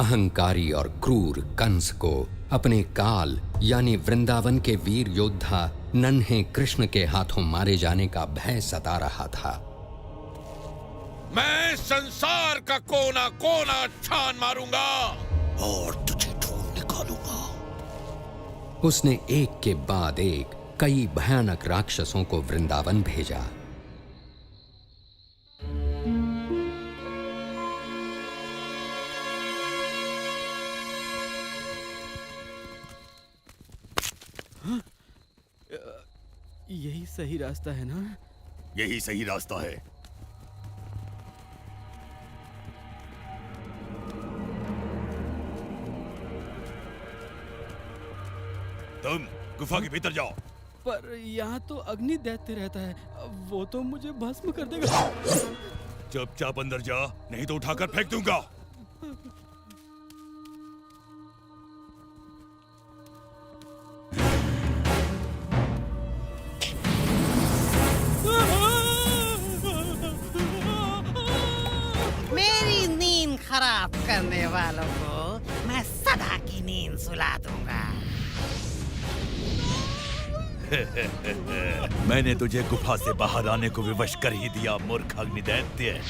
अहंकारी और क्रूर कंस को अपने काल यानी वृंदावन के वीर योद्धा नन्हे कृष्ण के हाथों मारे जाने का भय सता रहा था। मैं संसार का कोना कोना छान मारूंगा और तुझे ढूंढ निकालूंगा। उसने एक के बाद एक कई भयानक राक्षसों को वृंदावन भेजा। यही सही रास्ता है ना? यही सही रास्ता है। तुम गुफा के भीतर जाओ। पर यहाँ तो अग्नि दैत्य रहता है, वो तो मुझे भस्म कर देगा। चुपचाप अंदर जा, नहीं तो उठाकर फेंक दूंगा। मेरी नींद खराब करने वालों को मैं सदा की नींद सुला दूंगा। मैंने तुझे गुफा से बाहर आने को विवश कर ही दिया, मूर्ख अग्निदैत्य।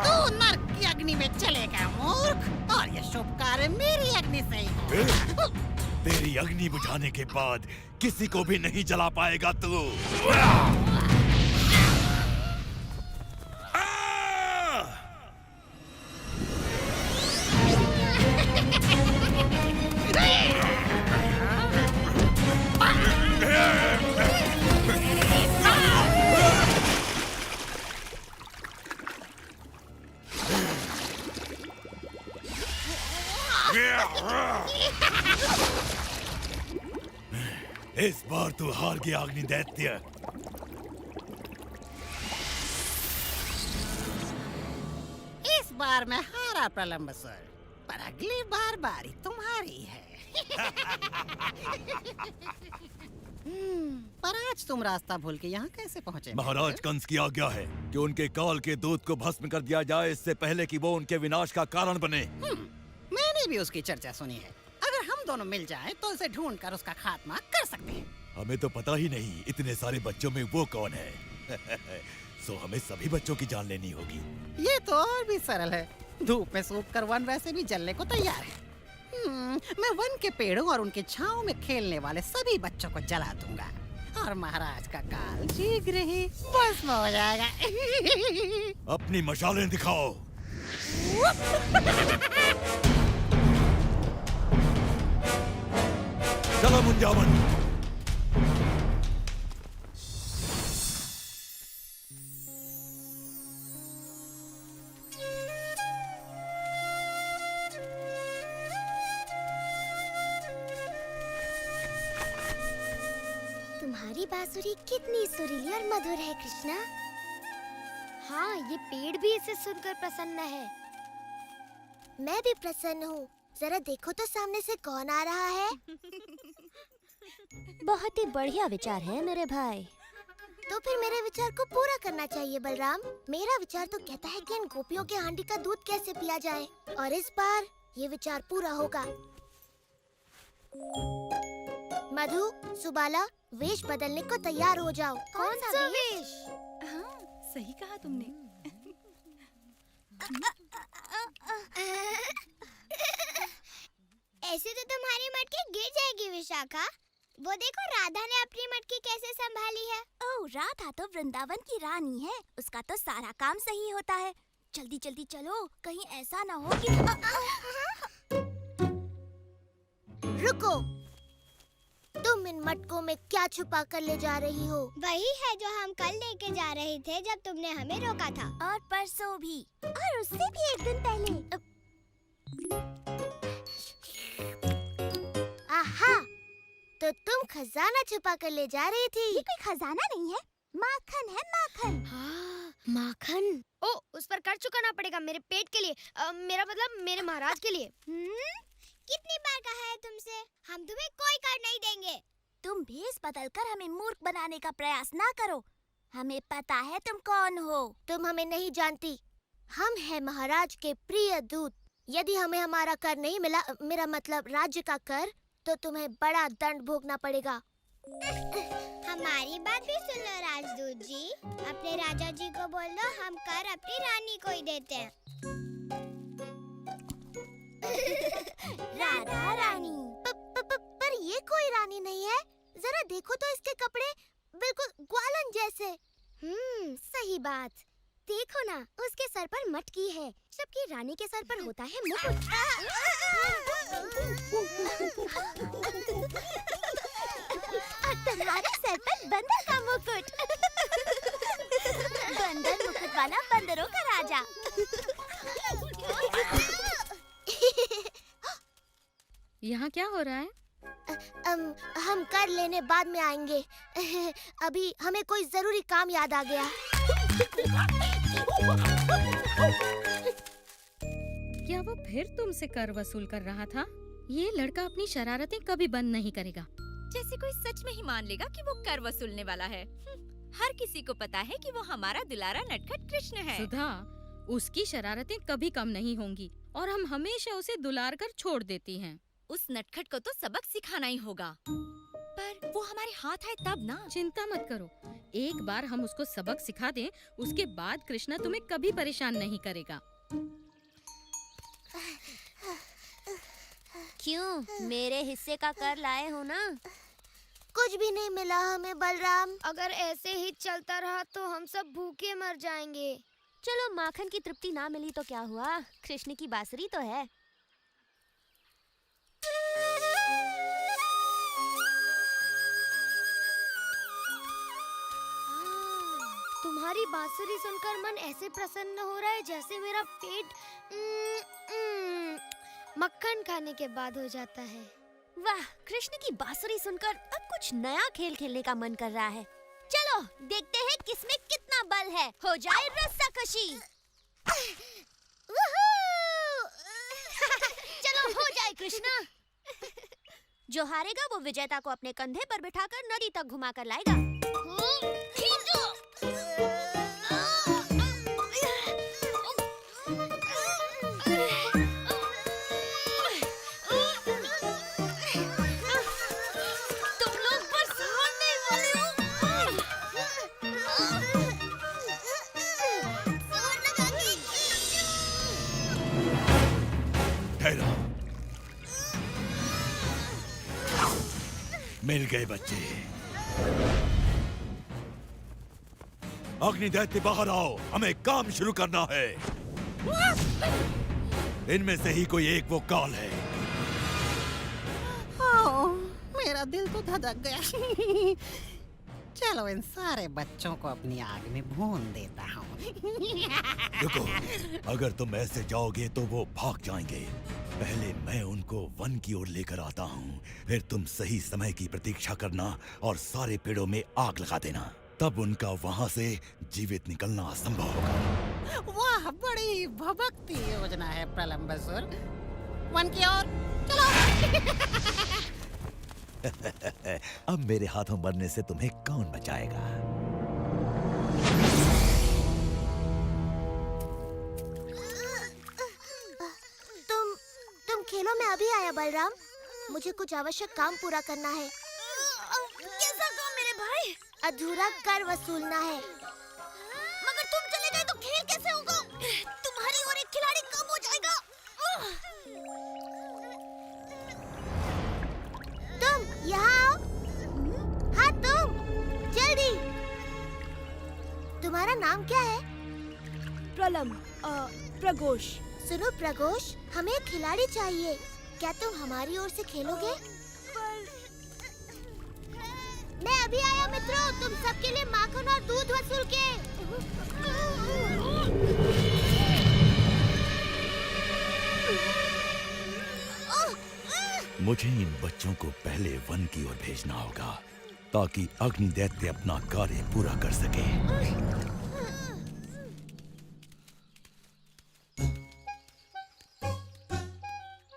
तू नर्क की अग्नि में चलेगा मूर्ख, और ये शुभ कार्य मेरी अग्नि से ही होगा। तेरी अग्नि बुझाने के बाद किसी को भी नहीं जला पाएगा तू। इस बार तू हार गया अग्निदैत्य। इस बार मैं हारा प्रलंबसुर, पर अगली बार बारी तुम्हारी है। पर आज तुम रास्ता भूल के यहाँ कैसे पहुँचे? महाराज कंस की आज्ञा है कि उनके काल के दूत को भस्म कर दिया जाए, इससे पहले कि वो उनके विनाश का कारण बने। मैंने भी उसकी चर्चा सुनी है। अगर हम दोनों मिल जाएं तो उसे ढूंढकर उसका खात्मा कर सकते हैं। हमें तो पता ही नहीं इतने सारे बच्चों में वो कौन है। सो हमें सभी बच्चों की जान लेनी होगी। ये तो और भी सरल है। धूप में सूख कर वन वैसे भी जलने को तैयार है। मैं वन के पेड़ों और उनके छांव में खेलने वाले सभी बच्चों को जला दूंगा, और महाराज का काल शीघ्र ही भस्म हो जाएगा। अपनी मशालें दिखाओ। चलो मुंजावन। तुम्हारी बांसुरी कितनी सुरीली और मधुर है कृष्णा। हाँ, ये पेड़ भी इसे सुनकर प्रसन्न है। मैं भी प्रसन्न हूँ। जरा देखो तो सामने से कौन आ रहा है। बहुत ही बढ़िया विचार है मेरे भाई। तो फिर मेरे विचार को पूरा करना चाहिए बलराम। मेरा विचार तो कहता है कि इन गोपियों के हांडी का दूध कैसे पिया जाए, और इस बार ये विचार पूरा होगा। मधु, सुबाला, वेश बदलने को तैयार हो जाओ। कौन सा वेश? हाँ, सही कहा तुमने। ऐसे तो तुम्हारी मटकी गिर जाएगी विशाखा। वो देखो राधा ने अपनी मटकी कैसे संभाली है। ओह, राधा तो वृंदावन की रानी है, उसका तो सारा काम सही होता है। जल्दी जल्दी चलो, कहीं ऐसा ना हो कि रुको, तुम इन मटकों में क्या छुपा कर ले जा रही हो? वही है जो हम कल लेके जा रहे थे जब तुमने हमें रोका था। और परसों भी, और उससे भी एक दिन पहले। आहा, तो तुम खजाना छुपा कर ले जा रही थी। ये कोई खजाना नहीं है, माखन है, माखन। हाँ, माखन। ओ, उस पर कर चुकाना पड़ेगा मेरे पेट के लिए, मेरा मतलब मेरे महाराज के लिए। कितनी बार कहा है तुमसे, हम तुम्हें कोई कर नहीं देंगे। तुम भेष बदलकर हमें मूर्ख बनाने का प्रयास ना करो। हमें पता है तुम कौन हो। तुम हमें नहीं जानती, हम हैं महाराज के प्रिय दूत। यदि हमें हमारा कर नहीं मिला, मेरा मतलब राज्य का कर, तो तुम्हें बड़ा दंड भोगना पड़ेगा। हमारी बात भी सुन लो राजदूत जी, अपने राजा जी को बोल दो हम कर अपनी रानी को ही देते हैं। राधा रानी। पर ये कोई रानी नहीं है, जरा देखो तो इसके कपड़े बिल्कुल ग्वालन जैसे। सही बात। देखो ना, उसके सर पर मटकी है, जबकि रानी के सर पर होता है मुकुट। और तुम्हारे सर पर बंदर का मुकुट। बंदर मुकुट वाला बंदरों का राजा। यहाँ क्या हो रहा है? हम कर लेने बाद में आएंगे। अभी हमें कोई जरूरी काम याद आ गया। क्या वो फिर तुमसे कर वसूल कर रहा था? ये लड़का अपनी शरारतें कभी बंद नहीं करेगा। जैसे कोई सच में ही मान लेगा कि वो कर वसूलने वाला है। हर किसी को पता है कि वो हमारा दुलारा नटखट कृष्ण है। सुधा, उसकी शरारतें कभी कम नहीं होंगी और हम हमेशा उसे दुलार कर छोड़ देती हैं। उस नटखट को तो सबक सिखाना ही होगा। पर वो हमारे हाथ आए तब ना। चिंता मत करो, एक बार हम उसको सबक सिखा दें, उसके बाद कृष्णा तुम्हें कभी परेशान नहीं करेगा। क्यों, मेरे हिस्से का कर लाए हो ना? कुछ भी नहीं मिला हमें बलराम। अगर ऐसे ही चलता रहा तो हम सब भूखे मर जाएंगे। चलो, माखन की तृप्ति ना मिली तो क्या हुआ, कृष्ण की बांसुरी तो है। तुम्हारी बांसुरी सुनकर मन ऐसे प्रसन्न हो रहा है जैसे मेरा पेट मक्खन खाने के बाद हो जाता है। वाह, कृष्ण की बांसुरी सुनकर अब कुछ नया खेल खेलने का मन कर रहा है। चलो देखते हैं किसमें कितना बल है। हो जाए रस्साकशी। चलो हो जाए कृष्णा। जो हारेगा वो विजेता को अपने कंधे पर बिठाकर नदी तक घुमा कर लाएगा। तुम लोग बस मरने वाले हो। ठहरो, मिल गए बच्चे। अग्नि दैत्य बाहर आओ, हमें काम शुरू करना है। इनमें से ही कोई एक वो काल है। ओह, मेरा दिल तो धड़क गया। चलो इन सारे बच्चों को अपनी आग में भून देता हूँ। रुको, अगर तुम ऐसे जाओगे तो वो भाग जाएंगे। पहले मैं उनको वन की ओर लेकर आता हूँ, फिर तुम सही समय की प्रतीक्षा करना और सारे पेड़ों में आग लगा देना। तब उनका वहाँ से जीवित निकलना असंभव होगा। वाह, बड़ी भभकती योजना है प्रलंबासुर। वन की ओर चलो। अब मेरे हाथों मरने से तुम्हें कौन बचाएगा? तुम खेलों में अभी आया बलराम। मुझे कुछ आवश्यक काम पूरा करना है। कैसा काम मेरे भाई? अधूरा कर वसूलना है। मगर तुम चले गए तो खेल कैसे होगा? तुम्हारी और एक खिलाड़ी कम हो जाएगा। तुम यहाँ आओ। हाँ तुम, जल्दी। तुम्हारा नाम क्या है? प्रघोष। सुनो प्रघोष, हमें एक खिलाड़ी चाहिए। क्या तुम हमारी ओर से खेलोगे? मैं अभी आया मित्रों, तुम सबके लिए माखन और दूध वसूल के। मुझे इन बच्चों को पहले वन की ओर भेजना होगा ताकि अग्नि दैत्य अपना कार्य पूरा कर सके।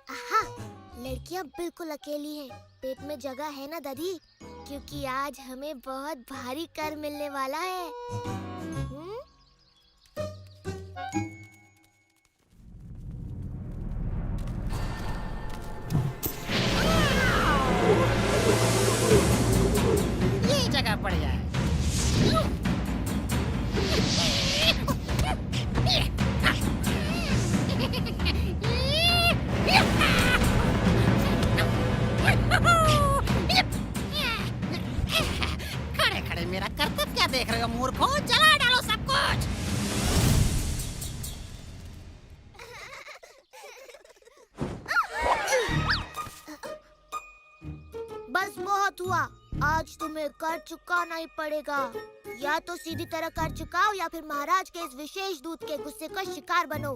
आहा, लड़कियां बिल्कुल अकेली हैं। पेट में जगह है ना दादी? क्योंकि आज हमें बहुत भारी कर मिलने वाला है। ये जगह बढ़िया है। खड़े खड़े मेरा करतब क्या देख रहे हो मूर्खों? जला डालो सब कुछ। बस बहुत हुआ। आज तुम्हें कर चुकाना ही पड़ेगा। या तो सीधी तरह कर चुकाओ या फिर महाराज के इस विशेष दूत के गुस्से का शिकार बनो।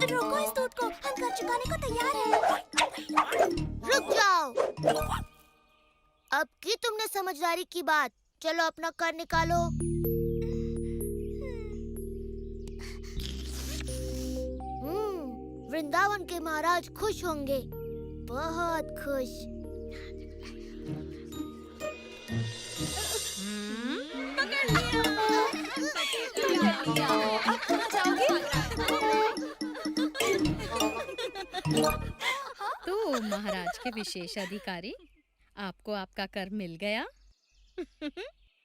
रोको इस दूत को, हम कर चुकाने को तैयार हैं। रुक जाओ। अब की तुमने समझदारी की बात। चलो अपना कर निकालो। वृंदावन के महाराज खुश होंगे, बहुत खुश। तो महाराज के विशेष अधिकारी, आपको आपका कर मिल गया।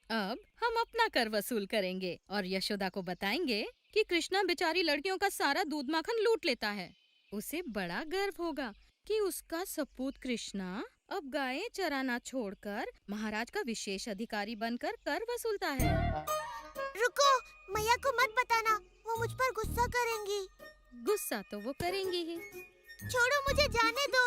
अब हम अपना कर वसूल करेंगे और यशोदा को बताएंगे कि कृष्णा बेचारी लड़कियों का सारा दूध माखन लूट लेता है। उसे बड़ा गर्व होगा कि उसका सपूत कृष्णा अब गायें चराना छोड़कर महाराज का विशेष अधिकारी बनकर कर वसूलता है। रुको, मैया को मत बताना, वो मुझ पर गुस्सा करेंगी। गुस्सा तो वो करेंगी ही। छोड़ो, मुझे जाने दो।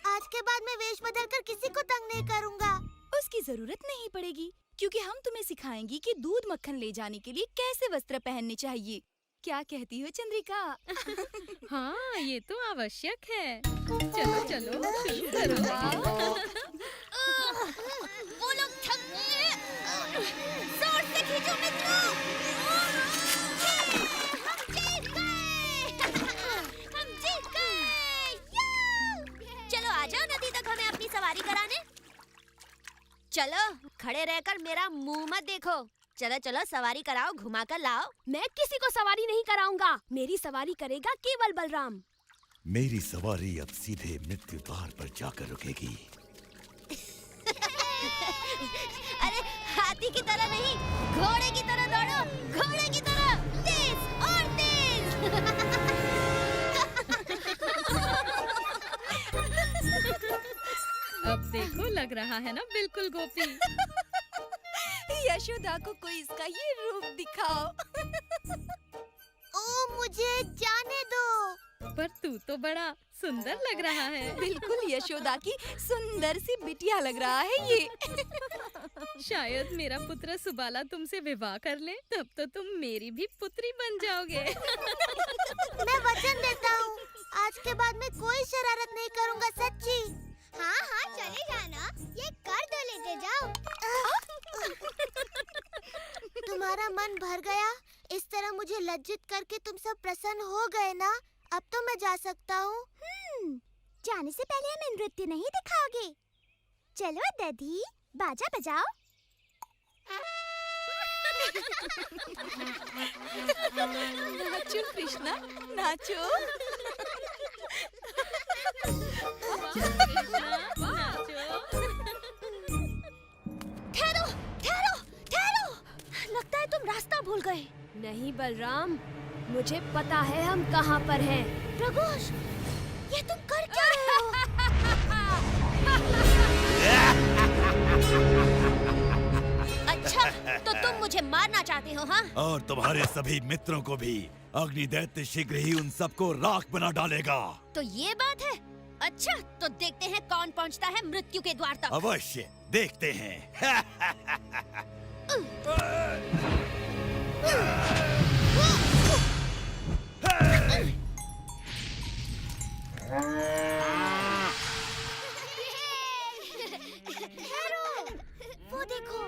आज के बाद मैं वेश बदलकर किसी को तंग नहीं करूँगा। उसकी जरूरत नहीं पड़ेगी, क्योंकि हम तुम्हें सिखाएंगी कि दूध मक्खन ले जाने के लिए कैसे वस्त्र पहनने चाहिए। क्या कहती हो चंद्रिका? हाँ, ये तो आवश्यक है। चलो चलो शुरू करो। वो लोग थक गए। जोर से खींचो मित्रों। हम जीत गए। हम जीत गए। चलो आ जाओ नदी तक हमें अपनी सवारी कराने। चलो, खड़े रहकर मेरा मुंह मत देखो। चलो चलो सवारी कराओ, घुमा कर लाओ। मैं किसी को सवारी नहीं कराऊंगा। मेरी सवारी करेगा केवल बलराम। मेरी सवारी अब सीधे मृत्यु द्वार पर जाकर रुकेगी। अरे हाथी की तरह नहीं, घोड़े की तरह दौड़ो। घोड़े की तरह तेज और तेज। अब देखो, लग रहा है ना बिल्कुल गोपी। यशोदा को कोई इसका ये रूप दिखाओ। ओ, मुझे जाने दो। पर तू तो बड़ा सुंदर लग रहा है। बिल्कुल यशोदा की सुंदर सी बिटिया लग रहा है ये। शायद मेरा पुत्र सुबाला तुमसे विवाह कर ले, तब तो तुम मेरी भी पुत्री बन जाओगे। मैं वचन देता हूँ, आज के बाद मैं कोई शरारत नहीं करूँगा, सच्ची। हाँ हाँ चले जाना, ये कर दो, लेते जाओ। तुम्हारा मन भर गया? इस तरह मुझे लज्जित करके तुम सब प्रसन्न हो गए ना? अब तो मैं जा सकता हूँ। जाने से पहले हमें नृत्य नहीं दिखाओगे? चलो दधी, बाजा बजाओ। नाचो कृष्णा, नाचो। ठहरो, ठहरो, ठहरो। लगता है तुम रास्ता भूल गए। नहीं बलराम, मुझे पता है हम कहाँ पर हैं। प्रगोष, ये तुम कर क्या रहे हो? अच्छा, तो तुम मुझे मारना चाहते हो, हाँ? और तुम्हारे सभी मित्रों को भी। अग्नि दैत्य शीघ्र ही उन सबको राख बना डालेगा। तो ये बात है। अच्छा, तो देखते हैं कौन पहुंचता है मृत्यु के द्वार तक। अवश्य देखते हैं। वो देखो।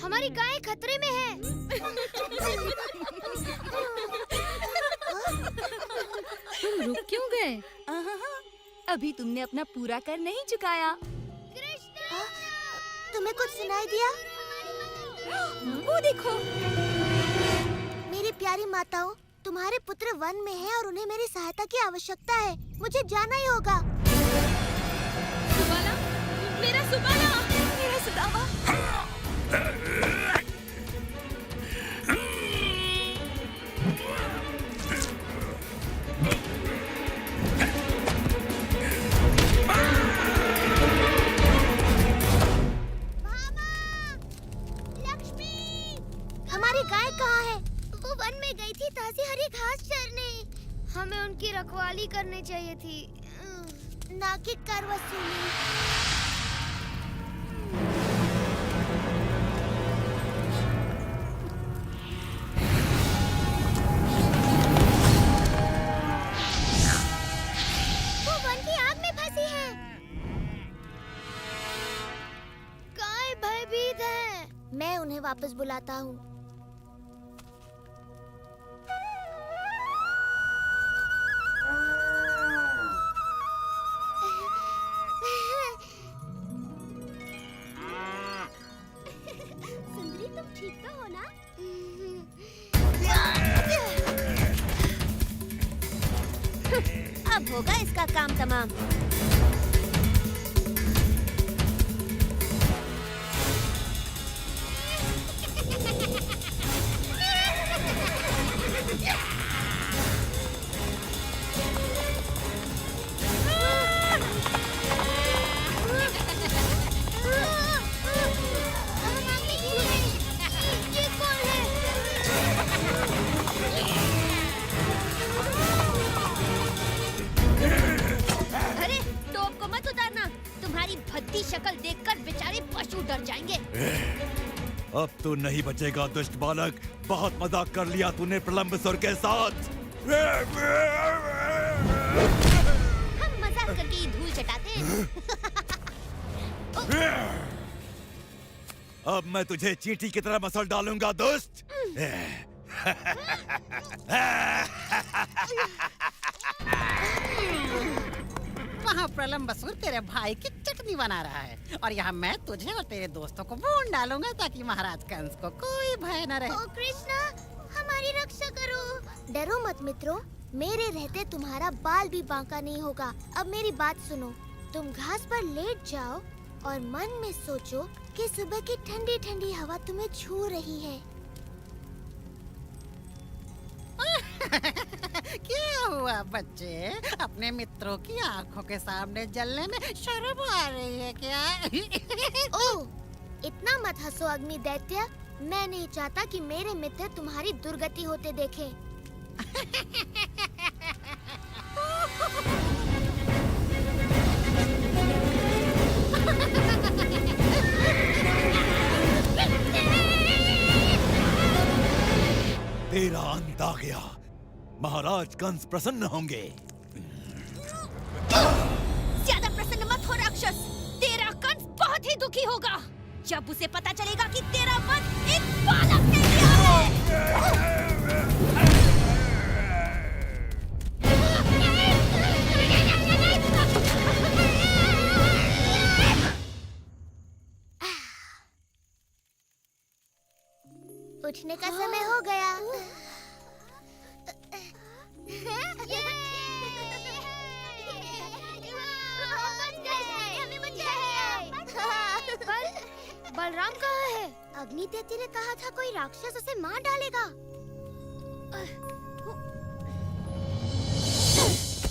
हमारी गाय खतरे में है। तुम रुक क्यों गए? अभी तुमने अपना पूरा कर नहीं चुकाया। तुम्हें कुछ सुनाई दिया? वो देखो। मेरी प्यारी माताओं, तुम्हारे पुत्र वन में हैं और उन्हें मेरी सहायता की आवश्यकता है। मुझे जाना ही होगा। सुबाला, मेरा सुबाला, मेरा सुदामा। हमारी गाय कहाँ है? वो वन में गई थी ताज़ी हरी घास चरने। हमें उनकी रखवाली करनी चाहिए थी, ना कि कर वसूली। वो वन की आग में फंसी है। गाय भयभीत है। मैं उन्हें वापस बुलाता हूँ। सुंदरी, तुम ठीक तो हो ना? अब होगा इसका काम तमाम। ये कौन है? अरे टोप को मत उतारना, तुम्हारी भद्दी शक्ल देखकर बेचारे पशु डर जाएंगे। अब तू नहीं बचेगा दुष्ट बालक। बहुत मजाक कर लिया तूने प्रलंबसुर के साथ। हम मजाक करके ही धूल चटाते हैं। अब मैं तुझे चींटी की तरह मसल डालूंगा दुष्ट। वहाँ प्रलंबसुर तेरे भाई की चटनी बना रहा है और यहाँ मैं तुझे और तेरे दोस्तों को भून डालूंगा ताकि महाराज कंस को कोई भय न रहे। ओ कृष्णा, हमारी रक्षा करो। डरो मत मित्रों, मेरे रहते तुम्हारा बाल भी बांका नहीं होगा। अब मेरी बात सुनो, तुम घास पर लेट जाओ और मन में सोचो कि सुबह की ठंडी ठंडी हवा तुम्हें छू रही है। क्या हुआ बच्चे? अपने मित्रों की आंखों के सामने जलने में शर्म आ रही है क्या? ओह, इतना मत हंसो अग्नि दैत्य। मैं नहीं चाहता कि मेरे मित्र तुम्हारी दुर्गति होते देखें। तेरा अंत आ गया। महाराज कंस प्रसन्न होंगे। ज्यादा प्रसन्न मत हो राक्षस, तेरा कंस बहुत ही दुखी होगा जब उसे पता चलेगा कि तेरा वध एक बालक ने किया है। उठने का समय हो गया। बलराम कहाँ है? अग्नि दैत्य ने कहा था कोई राक्षस उसे मार डालेगा।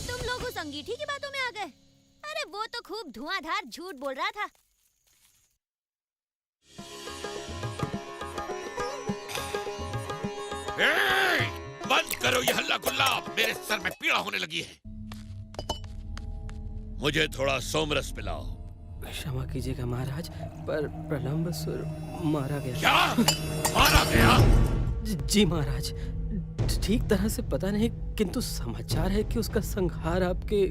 तुम लोग उस अंगीठी की बातों में आ गए। अरे वो तो खूब धुआंधार झूठ बोल रहा था। बंद करो ये हल्ला गुल्ला, मेरे सर में पीड़ा होने लगी है। मुझे थोड़ा सोमरस पिलाओ। क्षमा कीजिएगा महाराज, पर प्रलंबसुर मारा गया। क्या मारा गया? जी महाराज, ठीक तरह से पता नहीं, किंतु समाचार है कि उसका संहार आपके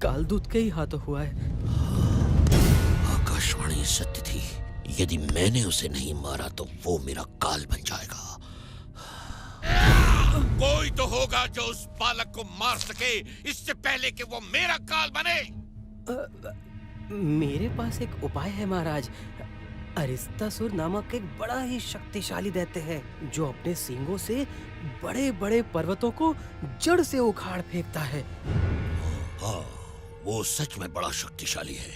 कालदूत के ही हाथों हुआ है। आकाशवाणी सत्य थी। यदि मैंने उसे नहीं मारा तो वो मेरा काल बन जाएगा। कोई तो होगा जो उस बालक को मार सके इससे पहले कि वो मेरा काल बने। मेरे पास एक उपाय है महाराज। अरिस्तासुर नामक एक बड़ा ही शक्तिशाली दैत्य है जो अपने सींगों से बड़े बड़े पर्वतों को जड़ से उखाड़ फेंकता है। हाँ, वो सच में बड़ा शक्तिशाली है।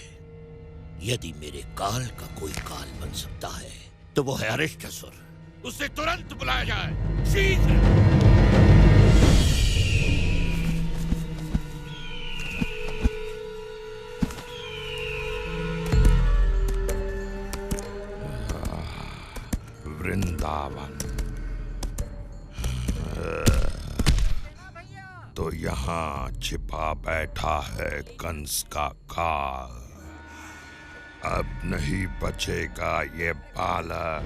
यदि मेरे काल का कोई काल बन सकता है तो वो है अरिस्तासुर। उसे तुरंत बुलाया जाए, शीघ्र। वृंदावन तो यहाँ छिपा बैठा है कंस का काल। अब नहीं बचेगा ये बालक।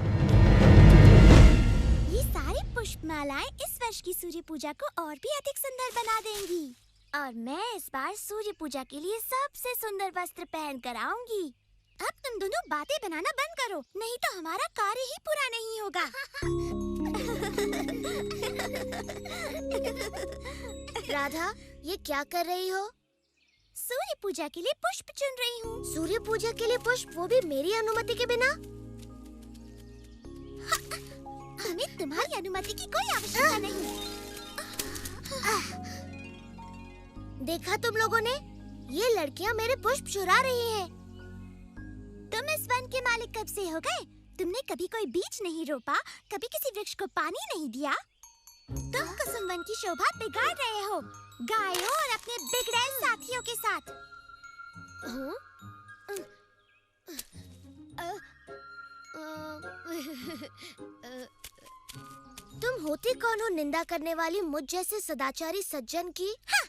ये सारी पुष्पमालाएं इस वर्ष की सूर्य पूजा को और भी अधिक सुंदर बना देंगी। और मैं इस बार सूर्य पूजा के लिए सबसे सुंदर वस्त्र पहन कर आऊंगी। अब तुम दोनों बातें बनाना बंद करो, नहीं तो हमारा कार्य ही पूरा नहीं होगा। राधा, ये क्या कर रही हो? सूर्य पूजा के लिए पुष्प चुन रही हूँ। सूर्य पूजा के लिए पुष्प, वो भी मेरी अनुमति के बिना? हमें तुम्हारी अनुमति की कोई आवश्यकता नहीं। देखा तुम लोगों ने, ये लड़कियां मेरे पुष्प चुरा रही हैं। तुम इस वन के मालिक कब से हो गए? तुमने कभी कोई बीज नहीं रोपा, कभी किसी वृक्ष को पानी नहीं दिया। तुम कुसुम वन की शोभा बिगाड़ रहे हो, गायों और अपने बिगड़ैल साथियों के साथ। तुम होती कौन हो निंदा करने वाली मुझ जैसे सदाचारी सज्जन की? हाँ,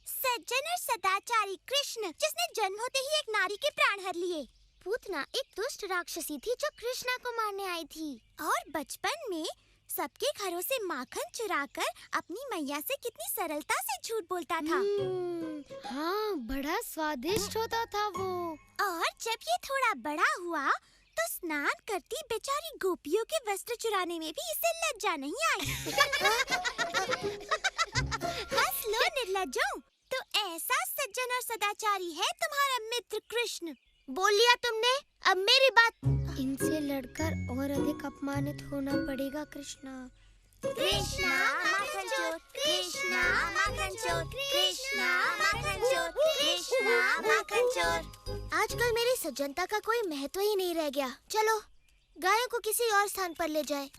सज्जन और सदाचारी कृष्ण, जिसने जन्म होते ही एक नारी के प्राण हर लिए। पूतना एक दुष्ट राक्षसी थी जो कृष्णा को मारने आई थी। और बचपन में सबके घरों से माखन चुराकर अपनी मैया से कितनी सरलता से झूठ बोलता था। हाँ, बड़ा स्वादिष्ट होता था वो। और जब ये थोड़ा बड़ा हुआ तो स्नान करती बेचारी गोपियों के वस्त्र चुराने में भी इसे लज्जा नहीं आई। हंस लो निर्लज्जों, तो ऐसा सज्जन और सदाचारी है तुम्हारा मित्र कृष्ण। बोल लिया तुमने, अब मेरी बात। इनसे लड़कर और अधिक अपमानित होना पड़ेगा कृष्णा। कृष्णा माखन चोर, कृष्णा माखन चोर, कृष्णा माखन चोर, कृष्णा माखन चोर। आजकल मेरी सज्जनता का कोई महत्व ही नहीं रह गया। चलो, गायों को किसी और स्थान पर ले जाए।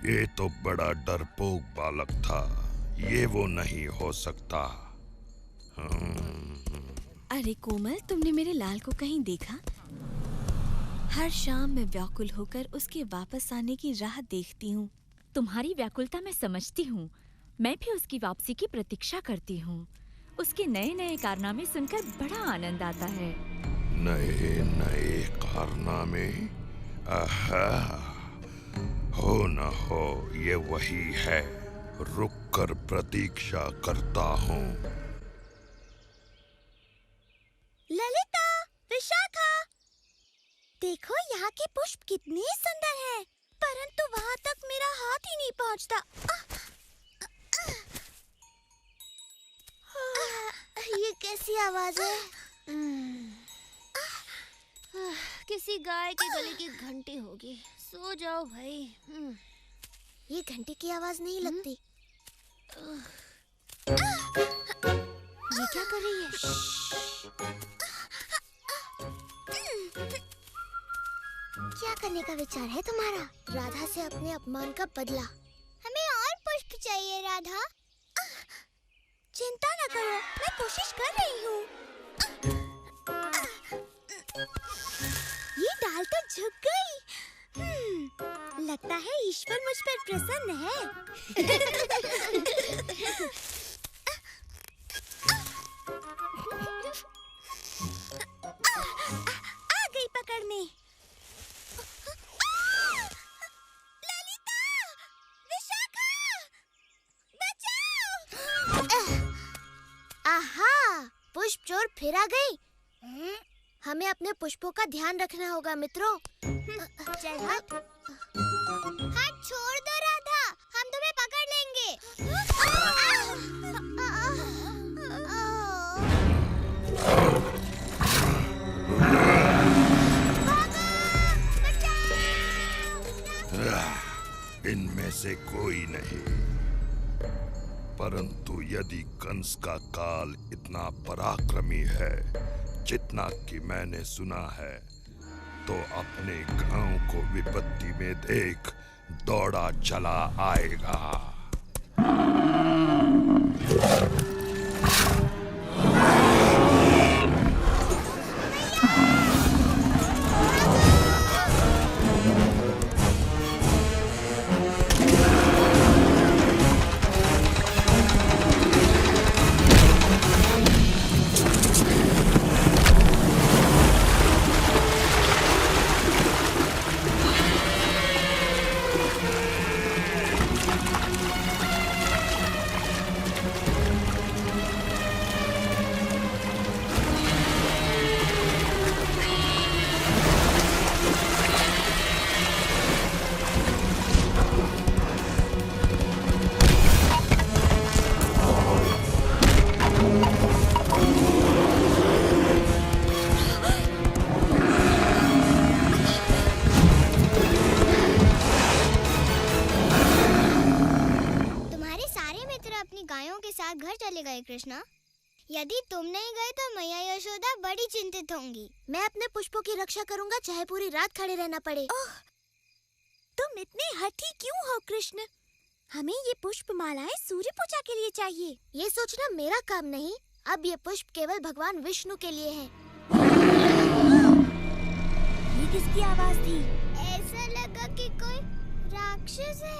ये तो बड़ा डरपोक बालक था, ये वो नहीं हो सकता। अरे कोमल, तुमने मेरे लाल को कहीं देखा? हर शाम मैं व्याकुल होकर उसके वापस आने की राह देखती हूँ। तुम्हारी व्याकुलता मैं समझती हूँ। मैं भी उसकी वापसी की प्रतीक्षा करती हूँ। उसके नए नए कारनामे सुनकर बड़ा आनंद आता है। नए नए कारनामे? हो न हो ये वही है, रुक कर प्रतीक्षा करता हूँ। ललिता, विशाखा, देखो यहाँ के पुष्प कितने सुंदर हैं, परंतु वहाँ तक मेरा हाथ ही नहीं पहुँचता। ये कैसी आवाज है? किसी गाय के गले की घंटी होगी। सो जाओ भाई। ये घंटी की आवाज नहीं लगती। ये क्या कर रही है? क्या करने का विचार है तुम्हारा? राधा से अपने अपमान का बदला। हमें और पुष्प चाहिए राधा। चिंता न करो, मैं कोशिश कर रही हूँ। ये डाल तो झुक गई। लगता है ईश्वर मुझ पर प्रसन्न है। आ गई पकड़ने। ललिता, विशाखा, बचाओ! आहा, पुष्प चोर फिर आ गई। हमें अपने पुष्पों का ध्यान रखना होगा मित्रों। चल हट। हट, छोड़ दो राधा, हम तुम्हें पकड़ लेंगे। इनमें से कोई नहीं, परंतु यदि कंस का काल इतना पराक्रमी है जितना कि मैंने सुना है, तो अपने गांव को विपत्ति में देख दौड़ा चला आएगा। घर चले गए कृष्णा। यदि तुम नहीं गए तो मैया यशोदा बड़ी चिंतित होंगी। मैं अपने पुष्पों की रक्षा करूंगा, चाहे पूरी रात खड़े रहना पड़े। ओह, तुम इतने हठी क्यों हो कृष्ण? हमें ये पुष्प मालाएं सूर्य पूजा के लिए चाहिए। ये सोचना मेरा काम नहीं। अब ये पुष्प केवल भगवान विष्णु के लिए है। ये किसकी आवाज थी? ऐसा लगा कि कोई राक्षस है।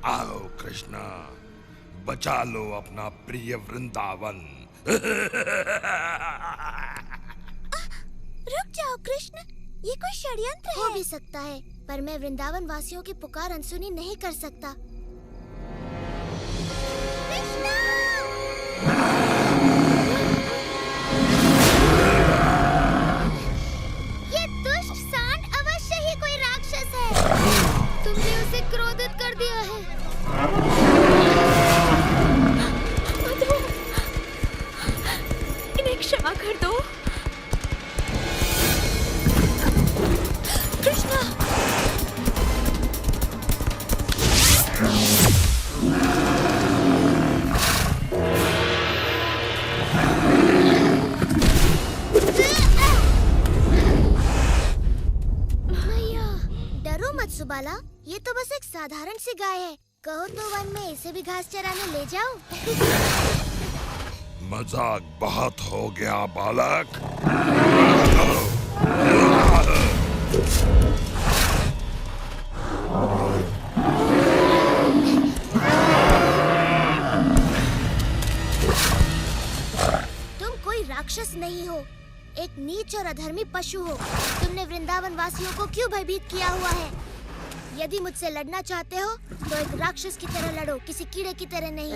आओ कृष्णा, बचा लो अपना प्रिय वृंदावन। रुक जाओ कृष्ण, ये कोई षड्यंत्र है। हो भी सकता है, पर मैं वृंदावन वासियों की पुकार अनसुनी नहीं कर सकता। ये दुष्ट सांड अवश्य ही कोई राक्षस है। तुमने उसे क्रोधित कर दिया है। इन्हें क्षमा कर दो कृष्णा। मैया, डरो मत सुबाला, ये तो बस एक साधारण सी गाय है। कहो तो वन में इसे भी घास चराने ले जाओ। मजाक बहुत हो गया बालक। तुम कोई राक्षस नहीं हो, एक नीच और अधर्मी पशु हो। तुमने वृंदावन वासियों को क्यों भयभीत किया हुआ है? यदि मुझसे लड़ना चाहते हो तो एक राक्षस की तरह लड़ो, किसी कीड़े की तरह नहीं।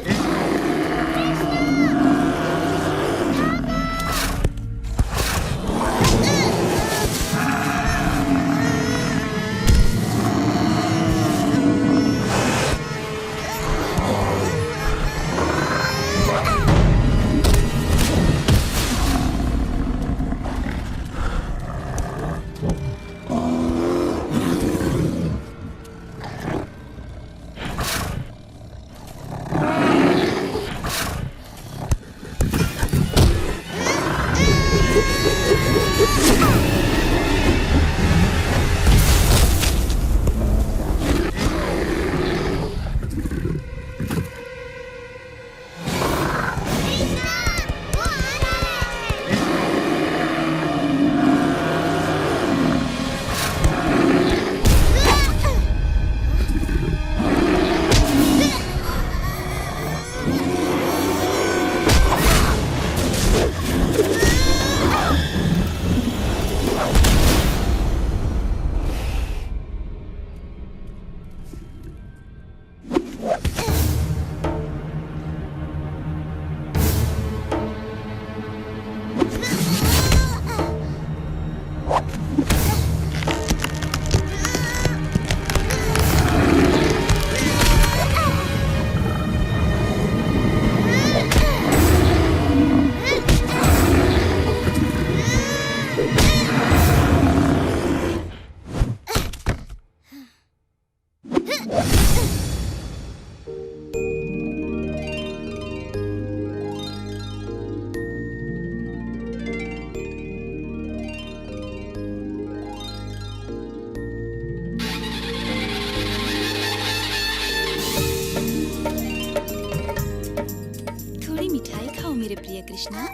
मेरे प्रिय कृष्णा।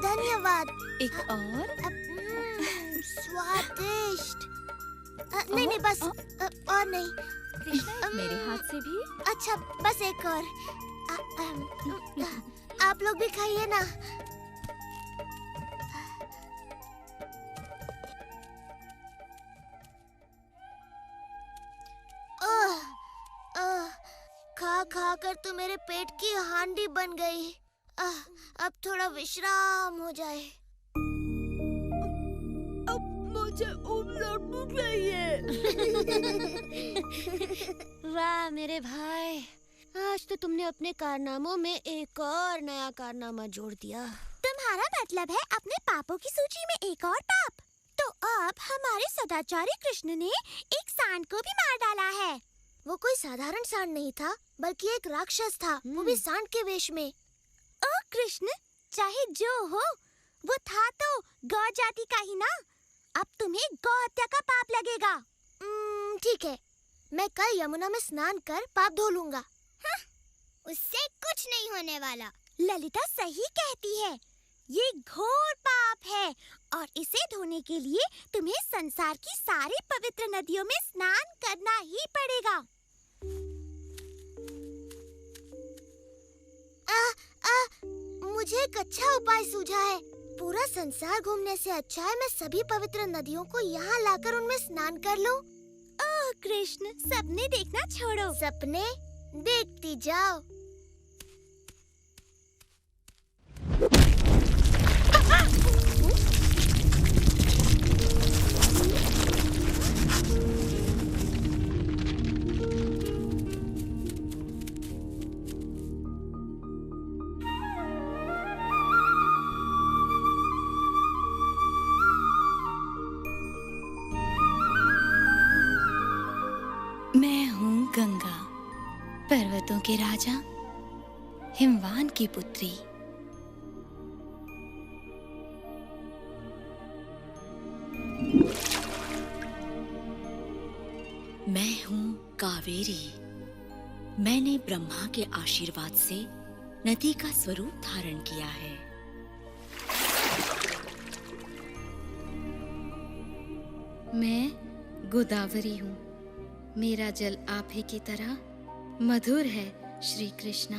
धन्यवाद। एक और? स्वादिष्ट। नहीं नहीं बस और नहीं। कृष्णा मेरे हाथ से भी। अच्छा बस एक और। आप लोग भी खाइए ना। खा खा कर तो मेरे पेट की हांडी बन गई। अब थोड़ा विश्राम हो जाए। अब मुझे उबलना चाहिए। वाह मेरे भाई, आज तो तुमने अपने कारनामों में एक और नया कारनामा जोड़ दिया। तुम्हारा मतलब है अपने पापों की सूची में एक और पाप? तो अब हमारे सदाचारी कृष्ण ने एक सांड को भी मार डाला है। वो कोई साधारण सांड नहीं था, बल्कि एक राक्षस था, वो भी सांड के वेश में। ओ कृष्ण, चाहे जो हो, वो था तो गौ जाति का ही ना। अब तुम्हें गौ हत्या का पाप लगेगा। ठीक है, मैं कल यमुना में स्नान कर पाप धो लूंगा। उससे कुछ नहीं होने वाला। ललिता सही कहती है, ये घोर पाप है और इसे धोने के लिए तुम्हें संसार की सारी पवित्र नदियों में स्नान करना ही पड़ेगा। मुझे एक अच्छा उपाय सूझा है। पूरा संसार घूमने से अच्छा है मैं सभी पवित्र नदियों को यहाँ लाकर उनमें स्नान कर लूं। ओह कृष्ण, सपने देखना छोड़ो। सपने देखती जाओ। मैं हूँ गंगा, पर्वतों के राजा, हिमवान की पुत्री। मैं हूँ कावेरी। मैंने ब्रह्मा के आशीर्वाद से नदी का स्वरूप धारण किया है। मैं गोदावरी हूँ। मेरा जल आप ही की तरह मधुर है श्री कृष्णा।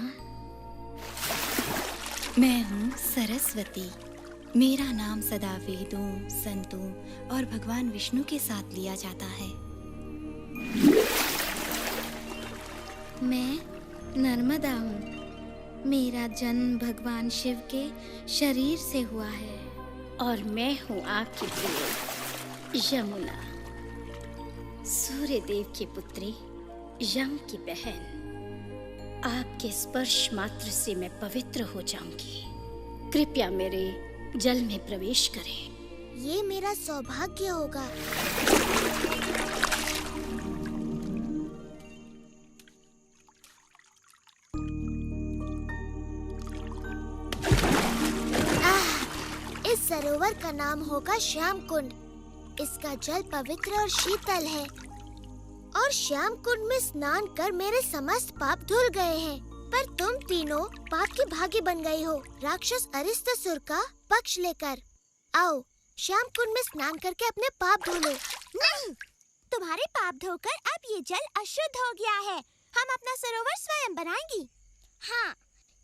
मैं हूँ सरस्वती। मेरा नाम सदा वेदों, संतों और भगवान विष्णु के साथ लिया जाता है। मैं नर्मदा हूँ। मेरा जन्म भगवान शिव के शरीर से हुआ है। और मैं हूँ आपकी प्रिय यमुना, सूर्य देव की पुत्री, यम की बहन। आपके स्पर्श मात्र से मैं पवित्र हो जाऊंगी। कृपया मेरे जल में प्रवेश करें। ये मेरा सौभाग्य होगा। इस सरोवर का नाम होगा श्याम कुंड। इसका जल पवित्र और शीतल है और श्याम कुंड में स्नान कर मेरे समस्त पाप धुल गए हैं। पर तुम तीनों पाप की भागी बन गई हो, राक्षस अरिष्टासुर का पक्ष लेकर। आओ श्याम कुंड में स्नान करके अपने पाप धो लो। नहीं, तुम्हारे पाप धोकर अब ये जल अशुद्ध हो गया है। हम अपना सरोवर स्वयं बनाएंगी। हाँ,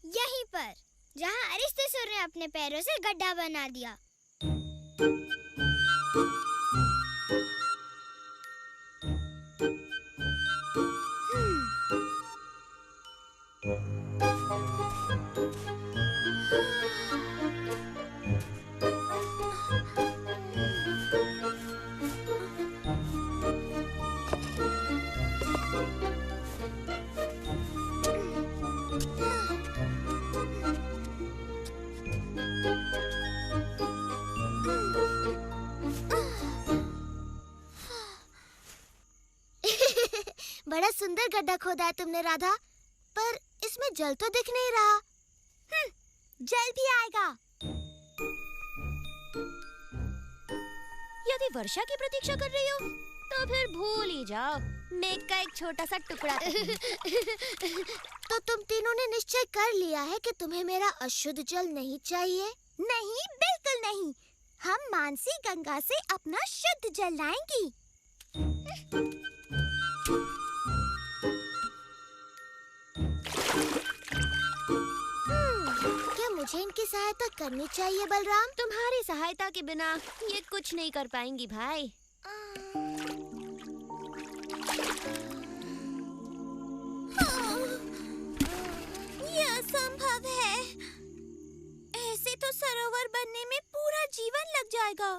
यहीं पर जहाँ अरिष्टासुर ने अपने पैरों से गड्ढा बना दिया। बड़ा सुंदर गड्ढा खोदा है तुमने राधा, पर इसमें जल तो दिख नहीं रहा। जल भी आएगा। यदि वर्षा की प्रतीक्षा कर रही हो तो फिर भूल ही जाओ। मेघ का एक छोटा सा टुकड़ा। तो तुम तीनों ने निश्चय कर लिया है कि तुम्हें मेरा अशुद्ध जल नहीं चाहिए? नहीं, बिल्कुल नहीं। हम मानसी गंगा से अपना शुद्ध जल लाएंगी। क्या मुझे इनकी सहायता करनी चाहिए बलराम? तुम्हारी सहायता के बिना ये कुछ नहीं कर पाएंगी भाई। यह असंभव है। ऐसे तो सरोवर बनने में पूरा जीवन लग जाएगा।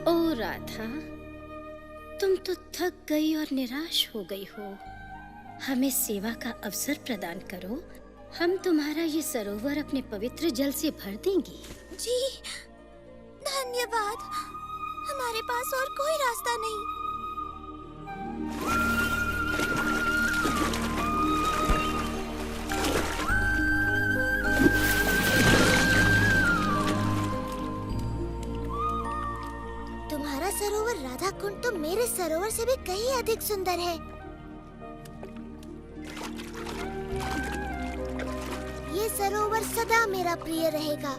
ओ राधा, तुम तो थक गई और निराश हो गई हो। हमें सेवा का अवसर प्रदान करो। हम तुम्हारा ये सरोवर अपने पवित्र जल से भर देंगे। जी, धन्यवाद। हमारे पास और कोई रास्ता नहीं। तुम्हारा सरोवर राधा कुंड तो मेरे सरोवर से भी कहीं अधिक सुंदर है। ये सरोवर सदा मेरा प्रिय रहेगा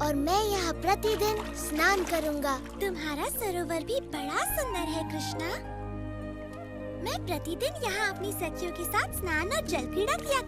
और मैं यहाँ प्रतिदिन स्नान करूँगा। तुम्हारा सरोवर भी बड़ा सुंदर है कृष्णा। मैं प्रतिदिन यहाँ अपनी सखियों के साथ स्नान और जल क्रीड़ा किया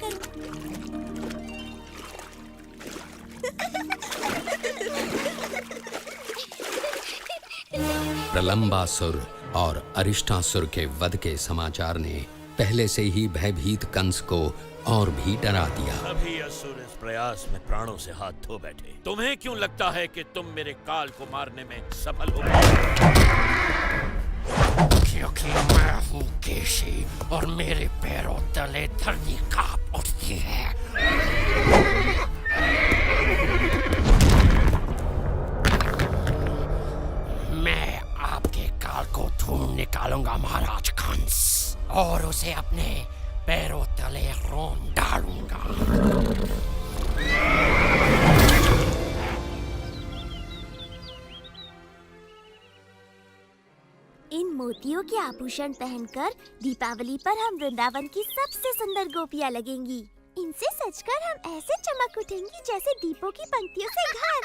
प्रलंबासुर और अरिष्टासुर के वध के समाचार ने पहले से ही भयभीत कंस को और भी डरा दिया। सभी असुर इस प्रयास में प्राणों से हाथ धो बैठे। तुम्हें क्यों लगता है कि तुम मेरे काल को मारने में सफल हो? क्योंकि मैं हूँ केशी और मेरे पैरों तले धरती कांप उठती है। मैं आपके काल को ढूंढ निकालूंगा महाराज कंस, और उसे अपने पैरों तले रोन डालूंगा। इन मोतियों के आभूषण पहनकर दीपावली पर हम वृंदावन की सबसे सुंदर गोपियाँ लगेंगी। इनसे सजकर हम ऐसे चमक उठेंगी जैसे दीपों की पंक्तियों से घर।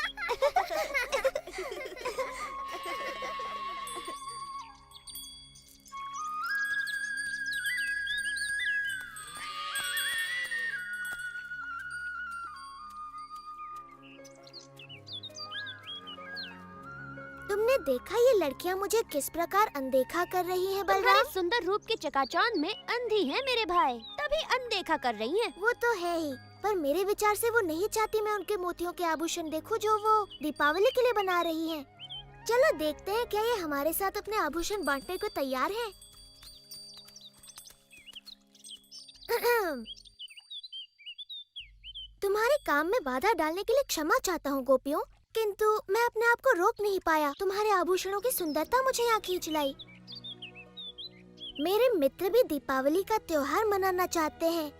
तुमने देखा ये लड़कियां मुझे किस प्रकार अनदेखा कर रही हैं बलराम? तुम्हारे सुंदर रूप के चकाचौंध में अंधी है मेरे भाई, तभी अनदेखा कर रही हैं। वो तो है ही, पर मेरे विचार से वो नहीं चाहती मैं उनके मोतियों के आभूषण देखूं जो वो दीपावली के लिए बना रही हैं। चलो देखते हैं क्या ये हमारे साथ अपने आभूषण बांटने को तैयार है। तुम्हारे काम में बाधा डालने के लिए क्षमा चाहता हूँ गोपियों, किंतु मैं अपने आप को रोक नहीं पाया। तुम्हारे आभूषणों की सुंदरता मुझे यहाँ खींच लाई। मेरे मित्र भी दीपावली का त्योहार मनाना चाहते हैं।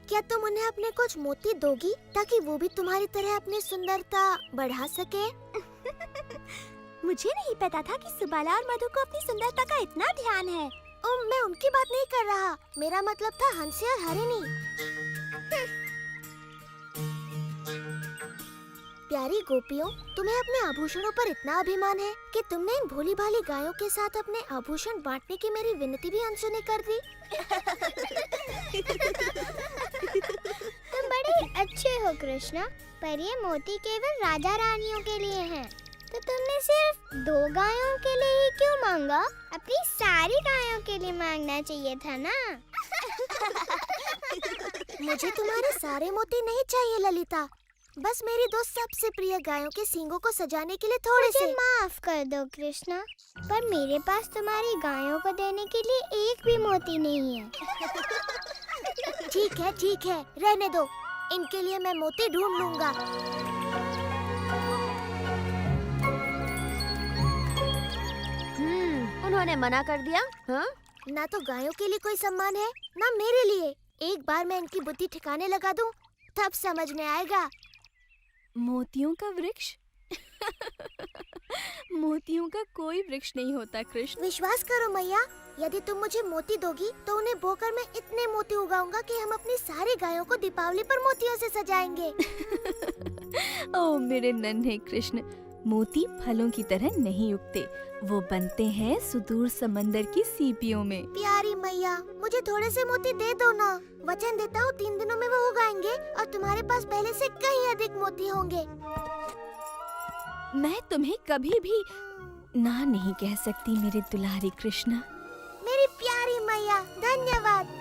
क्या तुम उन्हें अपने कुछ मोती दोगी ताकि वो भी तुम्हारी तरह अपनी सुंदरता बढ़ा सके? मुझे नहीं पता था कि सुबाला और मधु को अपनी सुंदरता का इतना ध्यान है। मैं उनकी बात नहीं कर रहा, मेरा मतलब था हंसी और हरिणी। प्यारी गोपियों, तुम्हें अपने आभूषणों पर इतना अभिमान है कि तुमने इन भोली भाली गायों के साथ अपने आभूषण बांटने की मेरी विनती भी अनसुनी कर दी। तुम बड़े अच्छे हो कृष्णा, पर ये मोती केवल राजा रानियों के लिए हैं। तो तुमने सिर्फ 2 गायों के लिए ही क्यों मांगा? अपनी सारी गायों के लिए मांगना चाहिए था ना। मुझे तुम्हारे सारे मोती नहीं चाहिए ललिता, बस मेरी 2 सबसे प्रिय गायों के सींगों को सजाने के लिए थोड़े से। माफ कर दो कृष्णा, पर मेरे पास तुम्हारी गायों को देने के लिए एक भी मोती नहीं है। ठीक है, रहने दो, इनके लिए मैं मोती ढूंढ लूंगा। उन्होंने मना कर दिया। हाँ? ना तो गायों के लिए कोई सम्मान है, ना मेरे लिए। एक बार मैं इनकी बुद्धि ठिकाने लगा दूं, तब समझ में आएगा। मोतियों का वृक्ष मोतियों का कोई वृक्ष नहीं होता कृष्ण। विश्वास करो मैया, यदि तुम मुझे मोती दोगी तो उन्हें बोकर मैं इतने मोती उगाऊंगा कि हम अपनी सारी गायों को दीपावली पर मोतियों से सजाएंगे। ओ मेरे नन्हे कृष्ण, मोती फलों की तरह नहीं उगते, वो बनते हैं सुदूर समंदर की सीपियों में। प्यारी मैया, मुझे थोड़े से मोती दे दो ना। वचन देता हूँ 3 दिनों में वो उगाएंगे और तुम्हारे पास पहले से कहीं अधिक मोती होंगे। मैं तुम्हें कभी भी ना नहीं कह सकती मेरे दुलारे कृष्ण। मेरी प्यारी मैया, धन्यवाद।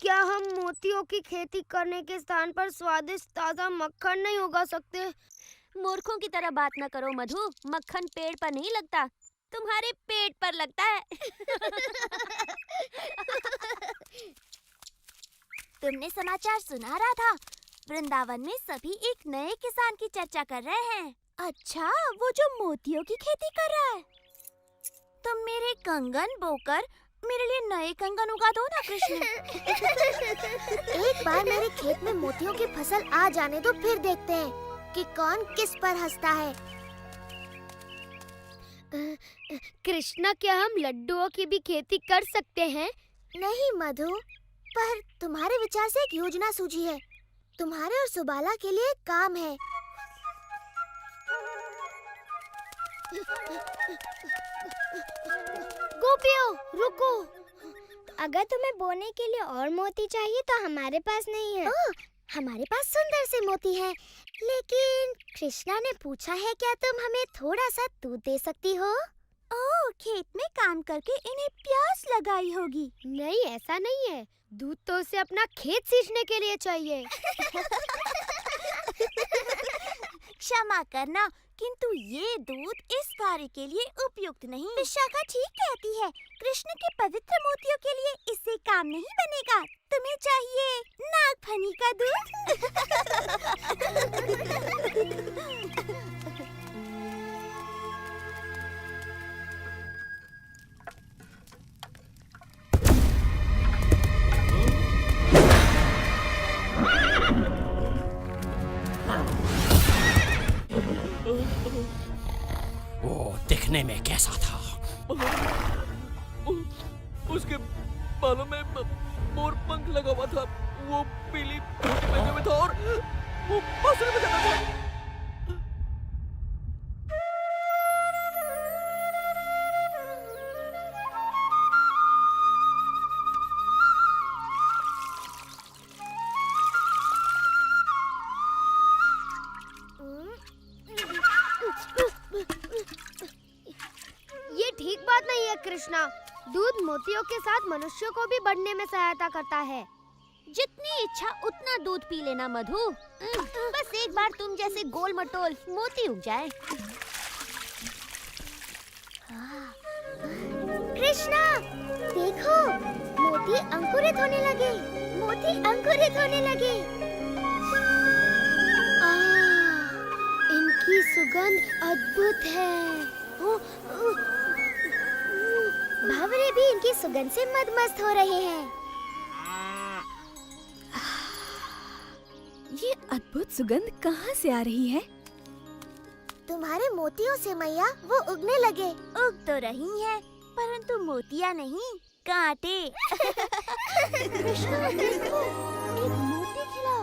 क्या हम मोतियों की खेती करने के स्थान पर स्वादिष्ट ताजा मक्खन नहीं उगा सकते? मूर्खों की तरह बात न करो मधु, मक्खन पेड़ पर नहीं लगता, तुम्हारे पेट पर लगता है। तुमने समाचार सुना रहा था? वृंदावन में सभी एक नए किसान की चर्चा कर रहे हैं। अच्छा, वो जो मोतियों की खेती कर रहा है। तुम मेरे कंगन बोकर मेरे लिए नए कंगन उगा दो ना कृष्ण। एक बार मेरे खेत में मोतियों की फसल आ जाने दो, फिर देखते हैं कि कौन किस पर हंसता है। कृष्णा, क्या हम लड्डुओं की भी खेती कर सकते हैं? नहीं मधु, पर तुम्हारे विचार से एक योजना सूझी है। तुम्हारे और सुबाला के लिए एक काम है। गोपियों, रुको। अगर तुम्हें बोने के लिए और मोती चाहिए तो हमारे पास नहीं है। हमारे पास सुंदर से मोती हैं, लेकिन कृष्णा ने पूछा है क्या तुम हमें थोड़ा सा दूध दे सकती हो? ओह, खेत में काम करके इन्हें प्यास लगाई होगी। नहीं, ऐसा नहीं है। दूध तो उसे अपना खेत सींचने के लिए चाहिए। क्षमा करना, किंतु ये दूध इस कार्य के लिए उपयुक्त नहीं। विशाखा ठीक कहती है, कृष्ण के पवित्र मोतियों के लिए इससे काम नहीं बनेगा। तुम्हें चाहिए नागफनी का दूध। वो दिखने में कैसा था? उसके बालों में मोर पंख लगा हुआ था, वो पीली धोती पहने हुए था और वो बांसुरी बजाता था। ये ठीक बात नहीं है कृष्णा। दूध मोतियों के साथ मनुष्यों को भी बढ़ने में सहायता करता है। जितनी इच्छा उतना दूध पी लेना मधु। बस एक बार तुम जैसे गोल मटोल मोती उग जाए। कृष्णा, देखो, मोती अंकुरित होने लगे। मोती अंकुरित होने लगे। इनकी सुगंध अद्भुत है। भंवरे भी इनकी सुगंध से मदमस्त हो रहे हैं। ये अद्भुत सुगंध कहाँ से आ रही है? तुम्हारे मोतियों से मैया, वो उगने लगे। उग तो रही है, परंतु मोतियाँ नहीं, कांटे। कृष्णा, देखो, एक मोती खिला।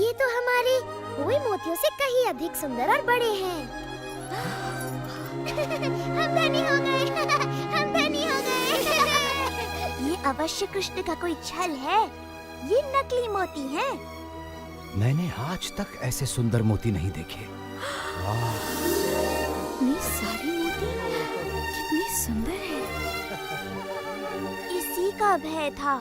ये तो हमारे हुए मोतियों से कहीं अधिक सुंदर और बड़े हैं। हम धनी हो गए। हम धनी हो गए। ये अवश्य कृष्ण का कोई छल है। ये नकली मोती हैं। मैंने आज तक ऐसे सुंदर मोती नहीं देखे। इतनी सारी मोती, कितनी सुंदर है। इसी का भय था।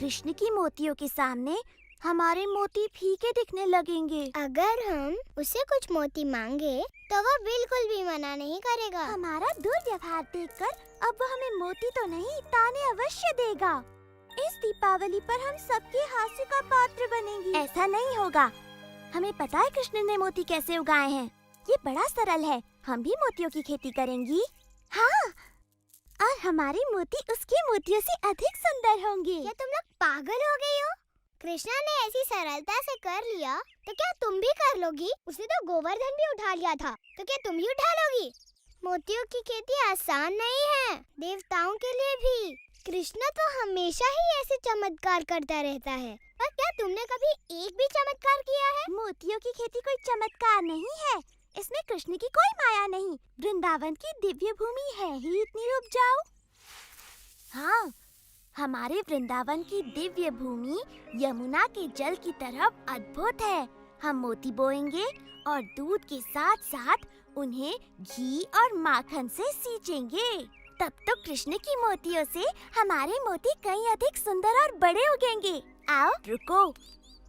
कृष्ण की मोतियों के सामने हमारे मोती फीके दिखने लगेंगे। अगर हम उसे कुछ मोती मांगे तो वो बिल्कुल भी मना नहीं करेगा। हमारा दुर्व्यवहार देखकर अब वो हमें मोती तो नहीं, ताने अवश्य देगा। इस दीपावली पर हम सबके हास्य का पात्र बनेंगे। ऐसा नहीं होगा। हमें पता है कृष्ण ने मोती कैसे उगाए हैं। ये बड़ा सरल है। हम भी मोतियों की खेती करेंगी हाँ, और हमारे मोती उसके मोतियों से अधिक सुंदर होंगे। क्या तुम लोग पागल हो गई हो? कृष्णा ने ऐसी सरलता से कर लिया, तो क्या तुम भी कर लोगी? उसने तो गोवर्धन भी उठा लिया था, तो क्या तुम भी उठा लोगी? मोतियों की खेती आसान नहीं है, देवताओं के लिए भी। कृष्णा तो हमेशा ही ऐसे चमत्कार करता रहता है, पर क्या तुमने कभी एक भी चमत्कार किया है? मोतियों की खेती कोई चमत्कार नहीं है, इसमें कृष्ण की कोई माया नहीं। वृंदावन की दिव्य भूमि है ही इतनी उपजाऊ। हाँ, हमारे वृंदावन की दिव्य भूमि यमुना के जल की तरफ अद्भुत है। हम मोती बोएंगे और दूध के साथ साथ उन्हें घी और माखन से सींचेंगे। तब तो कृष्ण की मोतियों से हमारे मोती कहीं अधिक सुंदर और बड़े उगेंगे। आओ, रुको,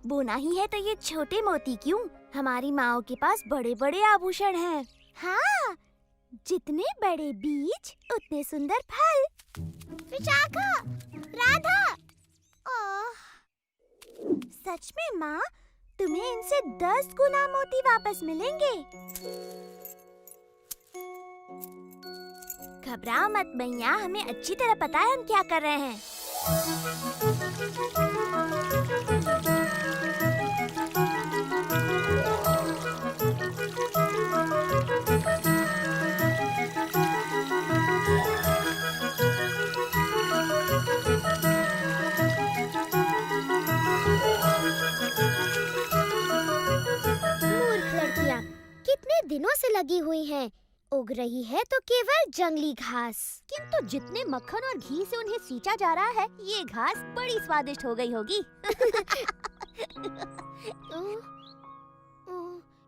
बोना ही है तो ये छोटे मोती क्यों? हमारी माओ के पास बड़े बड़े आभूषण हैं। हाँ, जितने बड़े बीज उतने सुंदर फल। विशाखा, राधा, सच में माँ, तुम्हें इनसे 10 गुना मोती वापस मिलेंगे। घबराओ मत मैया, हमें अच्छी तरह पता है हम क्या कर रहे हैं। मूर्ख लड़कियां, कितने दिनों से लगी हुई हैं। उग रही है तो केवल जंगली घास, किंतु जितने मक्खन और घी से उन्हें सींचा जा रहा है, ये घास बड़ी स्वादिष्ट हो गई होगी।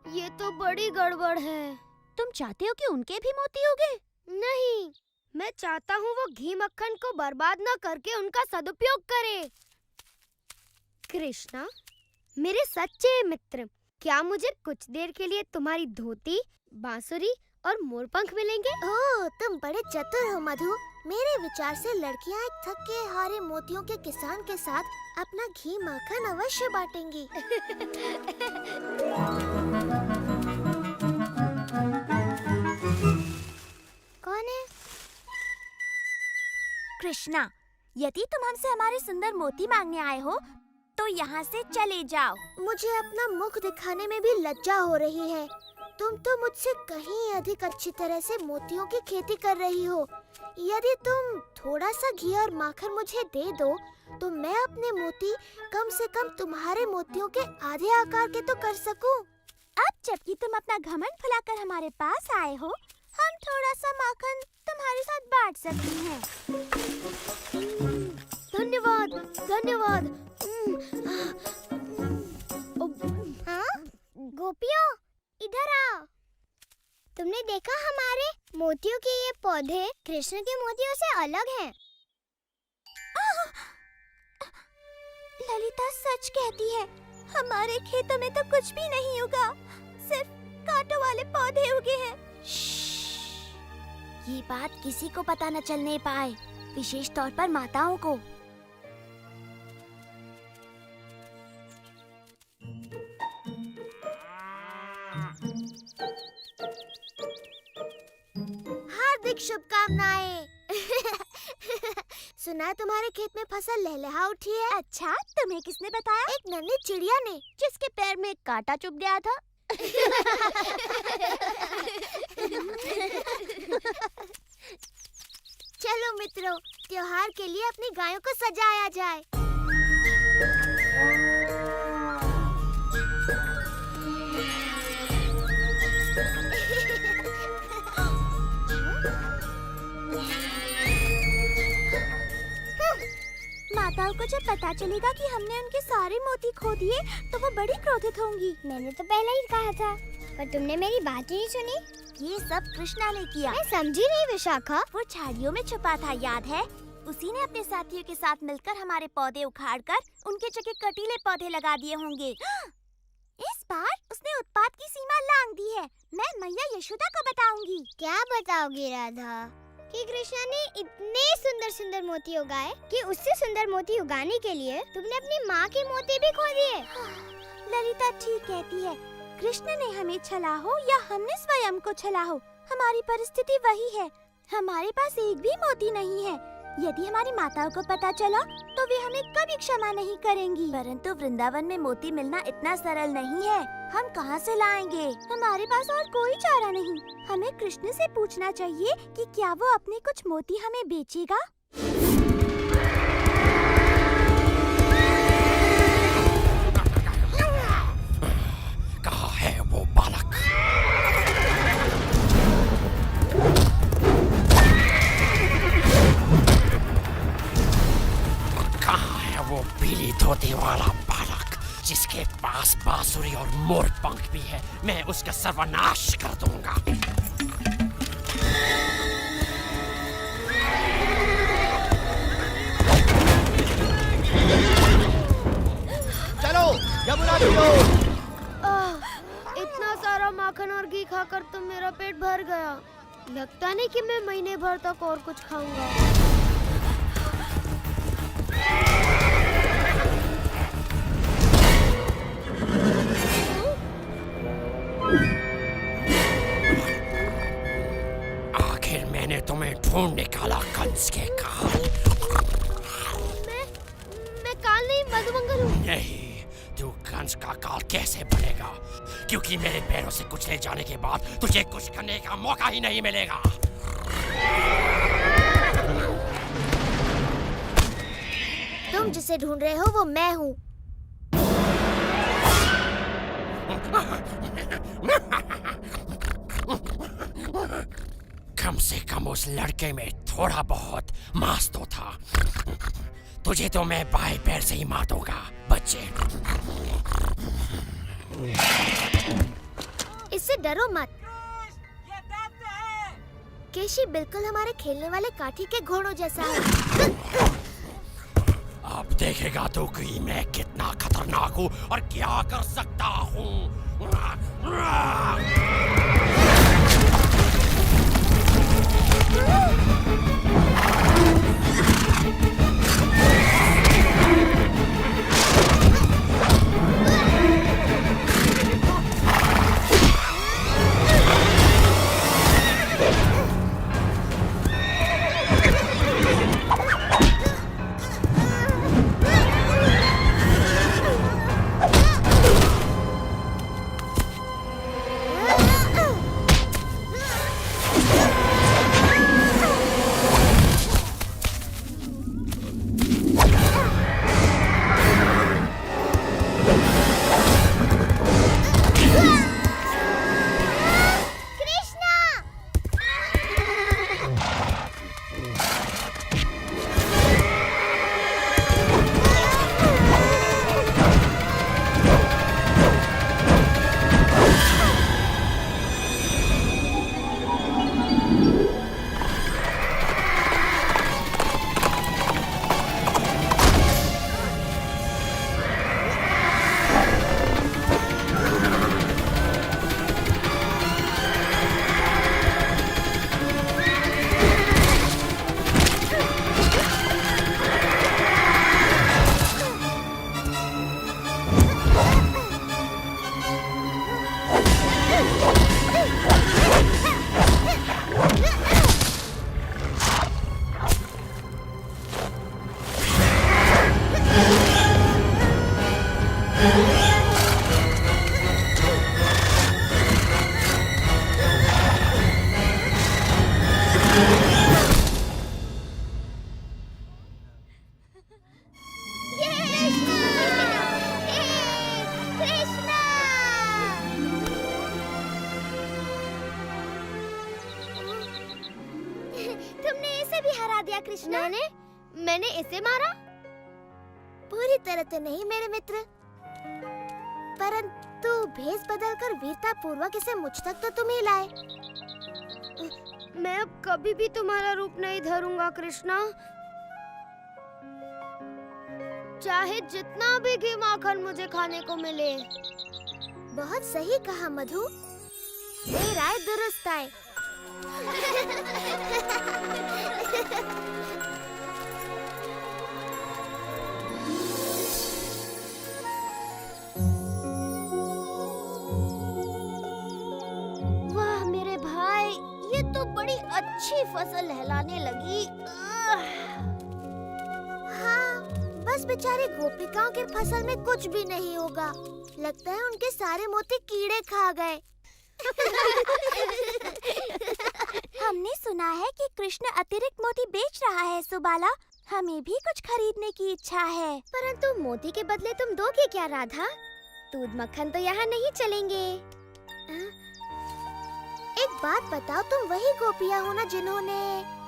ये तो बड़ी गड़बड़ है। तुम चाहते हो कि उनके भी मोती उगे? नहीं, मैं चाहता हूँ वो घी मक्खन को बर्बाद न करके उनका सदुपयोग करे। कृष्णा, मेरे सच्चे मित्र, क्या मुझे कुछ देर के लिए तुम्हारी धोती, बांसुरी और मोरपंख मिलेंगे? ओह, तुम बड़े चतुर हो मधु। मेरे विचार से लड़कियां एक थके हारे मोतियों के किसान के साथ अपना घी माखन अवश्य बांटेंगी। कौन है? कृष्णा, यदि तुम हमसे हमारे सुंदर मोती मांगने आए हो, तो यहाँ से चले जाओ। मुझे अपना मुख दिखाने में भी लज्जा हो रही है। तुम तो मुझसे कहीं अधिक अच्छी तरह से मोतियों की खेती कर रही हो। यदि तुम थोड़ा सा घी और माखन मुझे दे दो, तो मैं अपने मोती कम से कम तुम्हारे मोतियों के आधे आकार के तो कर सकूं। अब जबकि तुम अपना घमंड फैलाकर हमारे पास आए हो, हम थोड़ा सा माखन तुम्हारे साथ बांट सकते हैं। धन्यवाद, धन्यवाद। हाँ, गोपियों, इधर आओ। तुमने देखा हमारे मोतियों के ये पौधे कृष्ण के मोतियों से अलग हैं। ललिता सच कहती है, हमारे खेतों में तो कुछ भी नहीं उगा, सिर्फ कांटों वाले पौधे उगे हैं। ये बात किसी को पता न चलने पाए, विशेष तौर पर माताओं को। हार्दिक शुभकामनाएं। सुना तुम्हारे खेत में फसल लहलहा उठी है। अच्छा, तुम्हें किसने बताया? एक नन्ही चिड़िया ने, जिसके पैर में एक कांटा चुभ गया था। चलो मित्रों, त्योहार के लिए अपनी गायों को सजाया जाए। माताओं को जब पता चलेगा कि हमने उनके सारे मोती खो दिए, तो वो बड़ी क्रोधित होंगी। मैंने तो पहले ही कहा था, पर तुमने मेरी बात ही नहीं सुनी। ये सब कृष्णा ने किया। मैं समझी नहीं विशाखा। वो झाड़ियों में छुपा था, याद है? उसी ने अपने साथियों के साथ मिलकर हमारे पौधे उखाड़कर उनके जगह कटीले पौधे लगा दिए होंगे। इस बार उसने उत्पात की सीमा लांघ दी है। मैं मैया यशोदा को बताऊंगी। क्या बताओगी राधा? कि कृष्णा ने इतने सुंदर सुंदर मोती उगाए कि उससे सुंदर मोती उगाने के लिए तुमने अपनी माँ के मोती भी खो दिए। ललिता ठीक कहती है, कृष्ण ने हमें छला हो या हमने स्वयं को छला हो, हमारी परिस्थिति वही है। हमारे पास एक भी मोती नहीं है। यदि हमारी माताओं को पता चला तो वे हमें कभी क्षमा नहीं करेंगी। परंतु वृंदावन में मोती मिलना इतना सरल नहीं है। हम कहाँ से लाएंगे? हमारे पास और कोई चारा नहीं। हमें कृष्ण से पूछना चाहिए कि क्या वो अपने कुछ मोती हमें बेचेगा। कहाँ है वो बालक? कहाँ है वो पीली धोती वाला बालक जिसके पास बांसुरी और मोर पंख भी है? मैं उसका सर्वनाश कर दूंगा। चलो यमुना पियो। इतना सारा माखन और घी खाकर तो मेरा पेट भर गया। लगता नहीं कि मैं महीने भर तक और कुछ खाऊंगा। आखिर मैंने तुम्हें ढूंढ निकाला कंस के काल। मैं काल नहीं मधुमंगल हूँ। नहीं, तू कंस का काल कैसे बनेगा? क्योंकि मेरे पैरों से कुचले जाने के बाद तुझे कुछ करने का मौका ही नहीं मिलेगा। तुम जिसे ढूंढ रहे हो वो मैं हूँ। कम से कम उस लड़के में थोड़ा बहुत मांस तो था। तुझे तो मैं बाएं पैर से ही मार दूंगा बच्चे। इससे डरो मत। केशी बिल्कुल हमारे खेलने वाले काठी के घोड़ों जैसा है। अब देखेगा तो कि मैं कितना खतरनाक हूँ और क्या कर सकता हूँ। कृष्णा। मैंने इसे मारा? पूरी तरह तो नहीं मेरे मित्र, परंतु भेष बदलकर वीरता पूर्वक इसे मुझ तक तो तुम ही लाए। मैं अब कभी भी तुम्हारा रूप नहीं धरूंगा कृष्णा। चाहे जितना भी घी माखन मुझे खाने को मिले। बहुत सही कहा मधु, ये राय दुरुस्त है। वाह मेरे भाई, ये तो बड़ी अच्छी फसल लहलाने लगी। हाँ, बस बेचारे गोपिकाओं के फसल में कुछ भी नहीं होगा। लगता है उनके सारे मोती कीड़े खा गए। हमने सुना है कि कृष्ण अतिरिक्त मोती बेच रहा है सुबाला। हमें भी कुछ खरीदने की इच्छा है। परंतु मोती के बदले तुम दोगे क्या राधा? दूध मक्खन तो यहाँ नहीं चलेंगे। एक बात बताओ, तुम वही गोपियाँ हो ना जिन्होंने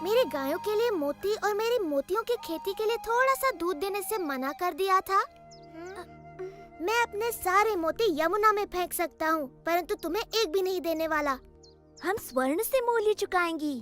मेरे गायों के लिए मोती और मेरी मोतियों की खेती के लिए थोड़ा सा दूध देने से मना कर दिया था? मैं अपने सारे मोती यमुना में फेंक सकता हूँ, परंतु तुम्हें एक भी नहीं देने वाला। हम स्वर्ण से मूल्य चुकाएंगी।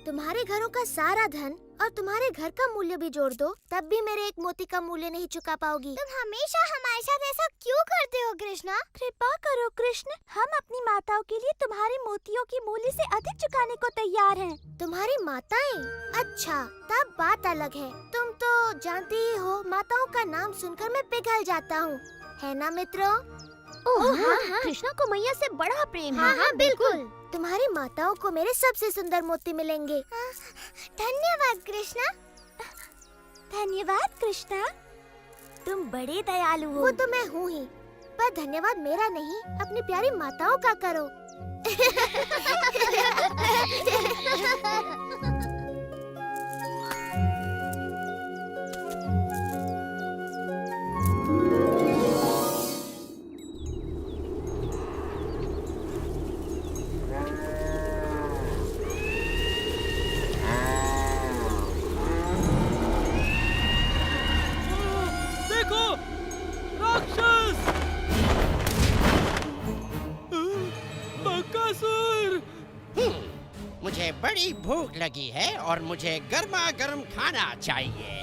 तुम्हारे घरों का सारा धन और तुम्हारे घर का मूल्य भी जोड़ दो, तब भी मेरे एक मोती का मूल्य नहीं चुका पाओगी। तुम हमेशा हमारे साथ ऐसा क्यों करते हो कृष्णा? कृपा करो कृष्ण, हम अपनी माताओं के लिए तुम्हारे मोतियों की मूल्य से अधिक चुकाने को तैयार हैं। तुम्हारी माताएं? अच्छा, तब बात अलग है। तुम तो जानती ही हो, माताओं का नाम सुनकर मैं पिघल जाता हूँ, है ना मित्रों? हाँ, कृष्णा को मैया से बड़ा प्रेम है। हाँ, बिल्कुल। तुम्हारी माताओं को मेरे सबसे सुंदर मोती मिलेंगे। धन्यवाद कृष्णा। धन्यवाद कृष्णा, तुम बड़े दयालु हो। वो तो मैं हूँ ही, पर धन्यवाद मेरा नहीं, अपनी प्यारी माताओं का करो। मुझे बड़ी भूख लगी है और मुझे गर्मा गर्म खाना चाहिए।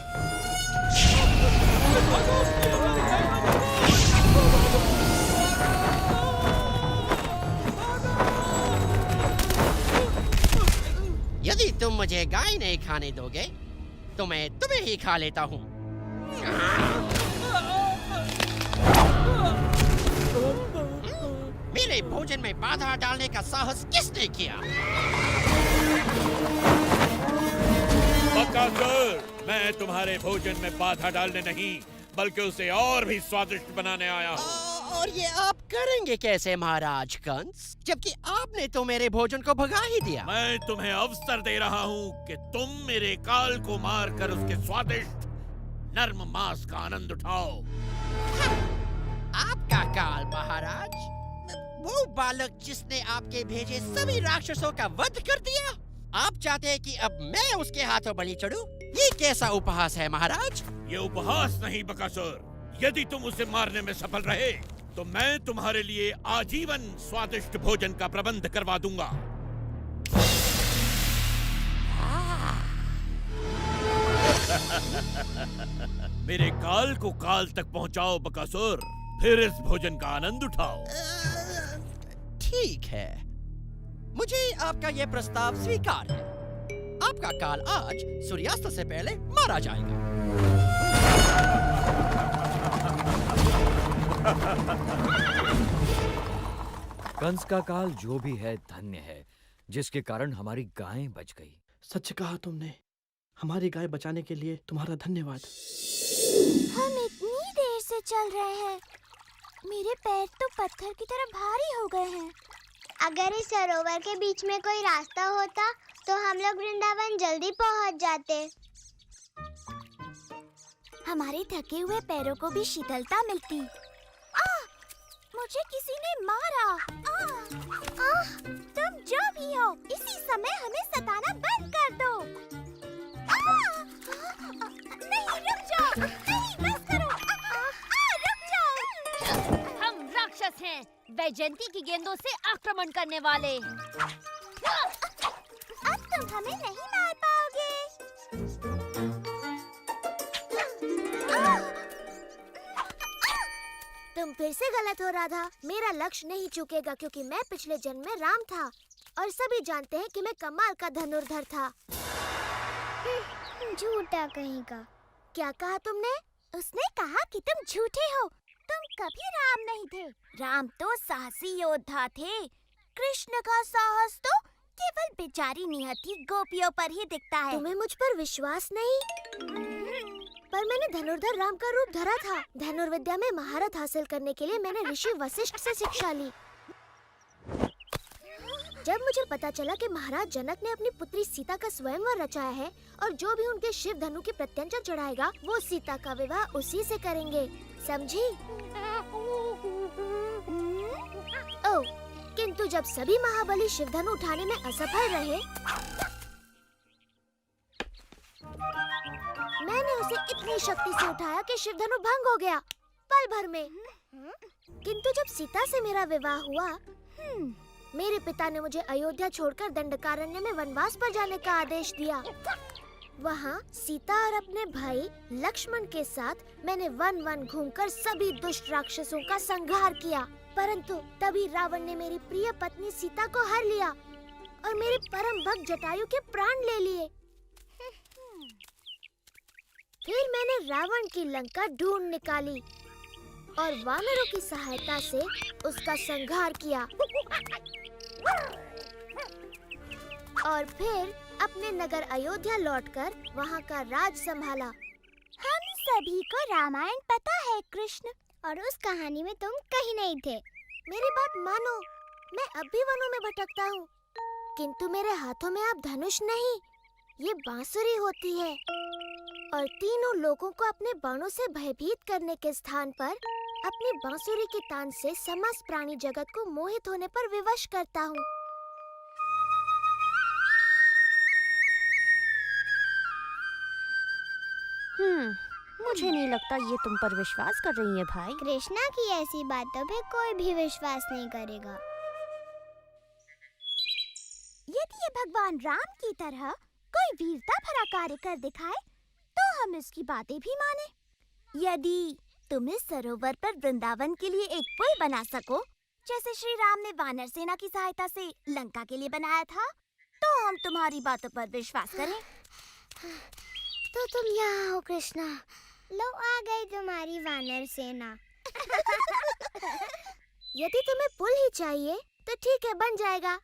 यदि तुम मुझे गाय नहीं खाने दोगे तो मैं तुम्हें ही खा लेता हूँ। मेरे भोजन में बाधा डालने का साहस किसने किया? बकासुर, मैं तुम्हारे भोजन में बाधा डालने नहीं, बल्कि उसे और भी स्वादिष्ट बनाने आया हूँ। और ये आप करेंगे कैसे महाराज कंस, जबकि आपने तो मेरे भोजन को भगा ही दिया। मैं तुम्हें अवसर दे रहा हूँ कि तुम मेरे काल को मारकर उसके स्वादिष्ट नर्म मांस का आनंद उठाओ। आपका काल महाराज? वो बालक जिसने आपके भेजे सभी राक्षसों का वध कर दिया? आप चाहते हैं कि अब मैं उसके हाथों बलि चढ़ूं? ये कैसा उपहास है महाराज? ये उपहास नहीं बकासुर, यदि तुम उसे मारने में सफल रहे तो मैं तुम्हारे लिए आजीवन स्वादिष्ट भोजन का प्रबंध करवा दूंगा। मेरे काल को काल तक पहुंचाओ बकासुर, फिर इस भोजन का आनंद उठाओ। ठीक है, मुझे आपका यह प्रस्ताव स्वीकार है। आपका काल आज सूर्यास्त से पहले मारा जाएगा। कंस का काल जो भी है धन्य है, जिसके कारण हमारी गायें बच गई। सच कहा तुमने, हमारी गाय बचाने के लिए तुम्हारा धन्यवाद। हम इतनी देर से चल रहे हैं, मेरे पैर तो पत्थर की तरह भारी हो गए हैं। अगर इस सरोवर के बीच में कोई रास्ता होता तो हम लोग वृंदावन जल्दी पहुंच जाते। हमारे थके हुए पैरों को भी शीतलता मिलती। मुझे किसी ने मारा। तुम जो भी हो, इसी समय हमें सताना बंद कर दो। नहीं, रुक जाओ। नहीं, बस करो। रुक जाओ। हम राक्षस हैं, वैजयंती की गेंदों से आक्रमण करने वाले। अब तुम हमें नहीं मार पाओगे। तुम फिर से गलत हो राधा। मेरा लक्ष्य नहीं चूकेगा, क्योंकि मैं पिछले जन्म में राम था और सभी जानते हैं कि मैं कमाल का धनुर्धर था। झूठा कहीं का। क्या कहा तुमने? उसने कहा कि तुम झूठे हो। तुम कभी राम नहीं थे। राम तो साहसी योद्धा थे। कृष्ण का साहस तो केवल बेचारी निहत्थी गोपियों पर ही दिखता है। तुम्हें मुझ पर विश्वास नहीं? पर मैंने धनुर्धर राम का रूप धरा था। धनुर्विद्या में महारत हासिल करने के लिए मैंने ऋषि वशिष्ठ से शिक्षा ली। जब मुझे पता चला कि महाराज जनक ने अपनी पुत्री सीता का स्वयंवर रचाया है और जो भी उनके शिव धनु के प्रत्यंचा चढ़ाएगा वो सीता का विवाह उसी से करेंगे, समझी? ओह, किंतु जब सभी महाबली शिव धनु उठाने में असफल रहे, मैंने उसे इतनी शक्ति से उठाया कि शिव धनु भंग हो गया पल भर में। किंतु जब सीता से मेरा विवाह हुआ, मेरे पिता ने मुझे अयोध्या छोड़कर दंडकारण्य में वनवास पर जाने का आदेश दिया। वहाँ सीता और अपने भाई लक्ष्मण के साथ मैंने वन घूमकर सभी दुष्ट राक्षसों का संहार किया। परंतु तभी रावण ने मेरी प्रिय पत्नी सीता को हर लिया और मेरे परम भक्त जटायु के प्राण ले लिए। फिर मैंने रावण की लंका ढूंढ निकाली और वानरों की सहायता से उसका संहार किया और फिर अपने नगर अयोध्या लौटकर वहाँ का राज संभाला। हम सभी को रामायण पता है कृष्ण, और उस कहानी में तुम कहीं नहीं थे। मेरी बात मानो, मैं अब भी वनों में भटकता हूँ, किंतु मेरे हाथों में अब धनुष नहीं, ये बांसुरी होती है और तीनों लोगों को अपने बाणों से भयभीत करने के स्थान पर अपनी बांसुरी के तान से समस्त प्राणी जगत को मोहित होने पर विवश करता हूँ। मुझे नहीं लगता ये तुम पर विश्वास कर रही है भाई। कृष्णा की ऐसी बातों पे कोई भी विश्वास नहीं करेगा। यदि ये भगवान राम की तरह कोई वीरता भरा कार्य कर दिखाए तो हम इसकी बातें भी माने। यदि तुम इस सरोवर पर वृंदावन के लिए एक पुल बना सको, जैसे श्री राम ने वानर सेना की सहायता से लंका के लिए बनाया था, तो हम तुम्हारी बातों पर विश्वास करें। तो तुम यहाँ हो कृष्णा, लो आ गई तुम्हारी वानर सेना। यदि तुम्हें पुल ही चाहिए तो ठीक है, बन जाएगा।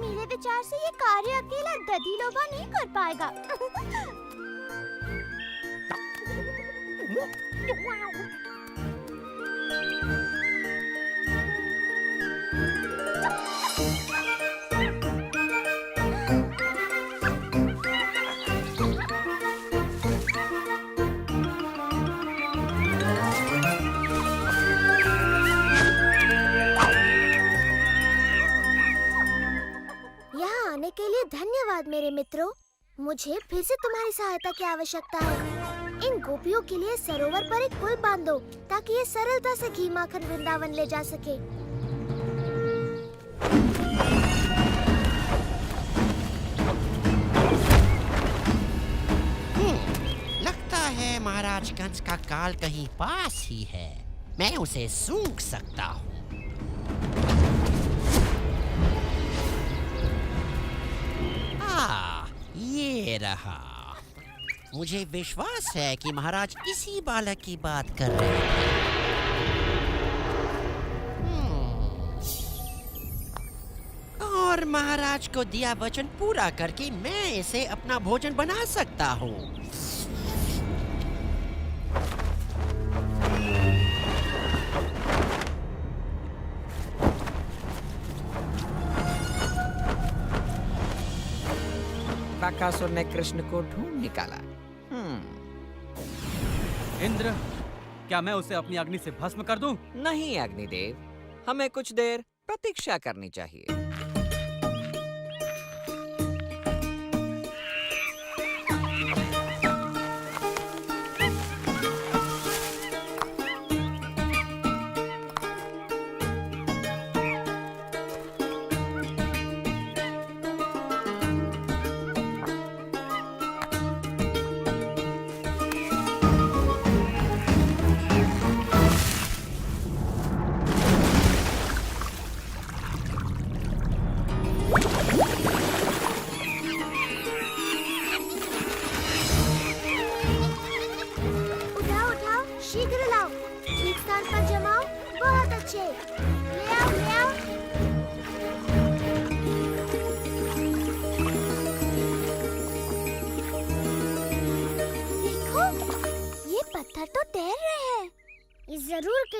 मेरे विचार से ये कार्य अकेला दधिलोभा नहीं कर पाएगा। के लिए धन्यवाद मेरे मित्रों। मुझे फिर से तुम्हारी सहायता की आवश्यकता है। इन गोपियों के लिए सरोवर पर एक पुल बांधो ताकि ये सरलता से घी माखन वृंदावन ले जा सके। लगता है महाराज कंस का काल कहीं पास ही है। मैं उसे सूंघ सकता हूँ। ये रहा। मुझे विश्वास है कि महाराज इसी बालक की बात कर रहे हैं। और महाराज को दिया वचन पूरा करके मैं इसे अपना भोजन बना सकता हूँ। बकासुर ने कृष्ण को ढूंढ निकाला। इंद्र, क्या मैं उसे अपनी अग्नि से भस्म कर दूं? नहीं अग्निदेव, हमें कुछ देर प्रतीक्षा करनी चाहिए।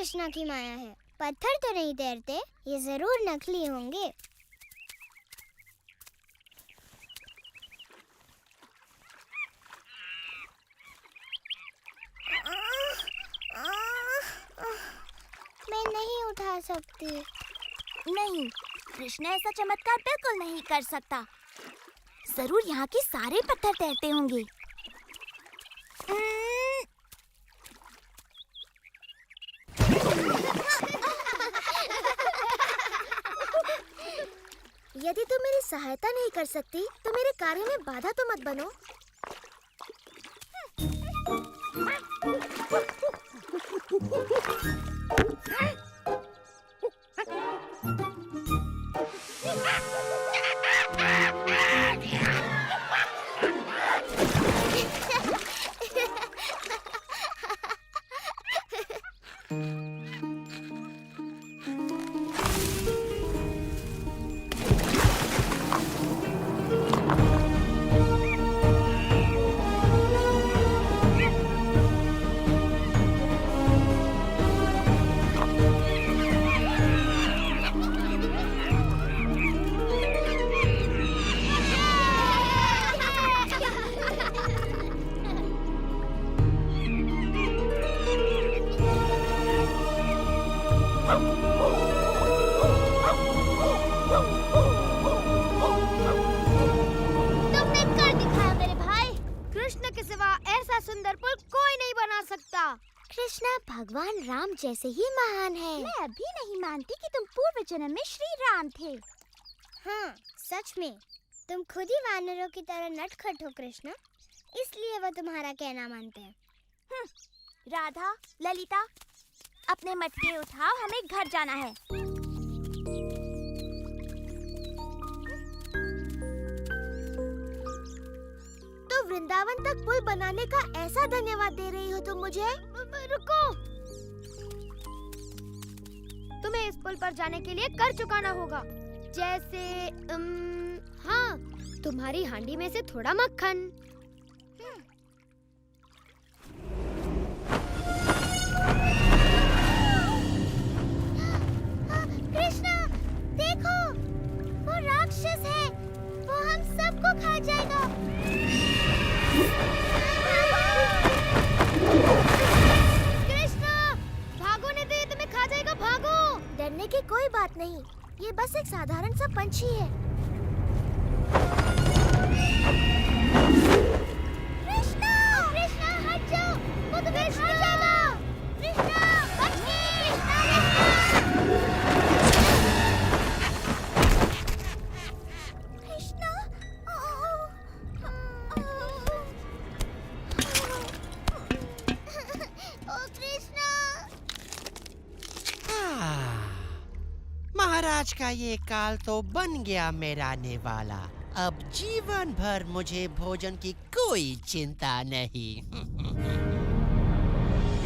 कृष्णा की माया है। पत्थर तो नहीं तैरते, ये जरूर नकली होंगे। मैं नहीं उठा सकती। नहीं, कृष्णा ऐसा चमत्कार बिल्कुल नहीं कर सकता। जरूर यहाँ के सारे पत्थर तैरते होंगे। यदि तुम मेरी सहायता नहीं कर सकती तो मेरे कार्य में बाधा तो मत बनो। तुमने कर दिखाया मेरे भाई। कृष्ण के सिवा ऐसा सुंदर पुल कोई नहीं बना सकता। कृष्णा भगवान राम जैसे ही महान है। मैं अभी नहीं मानती कि तुम पूर्व जन्म में श्री राम थे। हाँ, सच में तुम खुद ही वानरों की तरह नटखट हो कृष्ण, इसलिए वो तुम्हारा कहना मानते हैं। राधा, ललिता, अपने मटके उठाओ, हमें घर जाना है। तो वृंदावन तक पुल बनाने का ऐसा धन्यवाद दे रही हो तुम मुझे? रुको, तुम्हें इस पुल पर जाने के लिए कर चुकाना होगा। जैसे हाँ, तुम्हारी हांडी में से थोड़ा मक्खन। कृष्णा, देखो, वो राक्षस है। वो हम सबको खा जाएगा। कृष्णा, भागो नहीं तो ये तुम्हें खा जाएगा। भागो। डरने की कोई बात नहीं, ये बस एक साधारण सा पंछी है। कृष्णा, कृष्णा हट जाओ, वो तुम्हें खा जाएगा। कृष्णा, बच्ची, कृष्णा, ओ कृष्णा। महाराज का ये काल तो बन गया मेरा नेवाला। अब जीवन भर मुझे भोजन की कोई चिंता नहीं।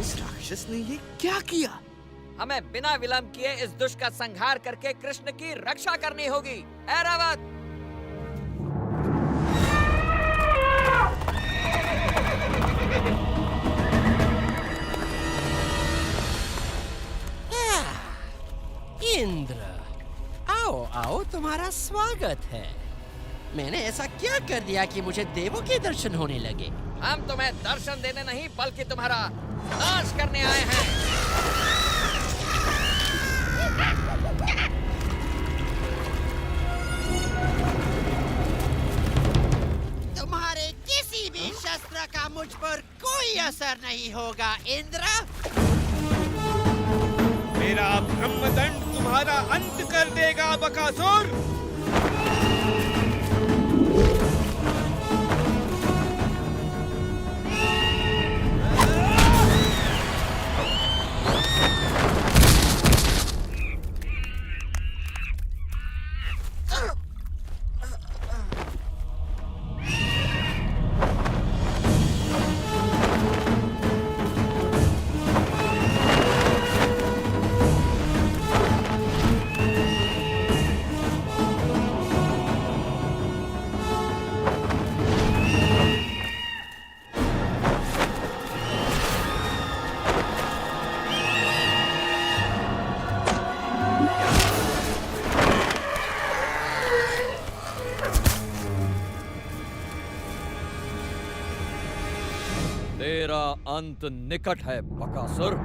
इस राक्षस ने ये क्या किया? हमें बिना विलंब किए इस दुष्ट का संहार करके कृष्ण की रक्षा करनी होगी। ऐरावत! इंद्र, आओ आओ, तुम्हारा स्वागत है। मैंने ऐसा क्या कर दिया कि मुझे देवों के दर्शन होने लगे? हम तुम्हें दर्शन देने नहीं बल्कि तुम्हारा नाश करने आए हैं। तुम्हारे किसी भी शस्त्र का मुझ पर कोई असर नहीं होगा इंद्र। मेरा ब्रह्मदंड तुम्हारा अंत कर देगा बकासुर। तेरा अंत निकट है बकासुर।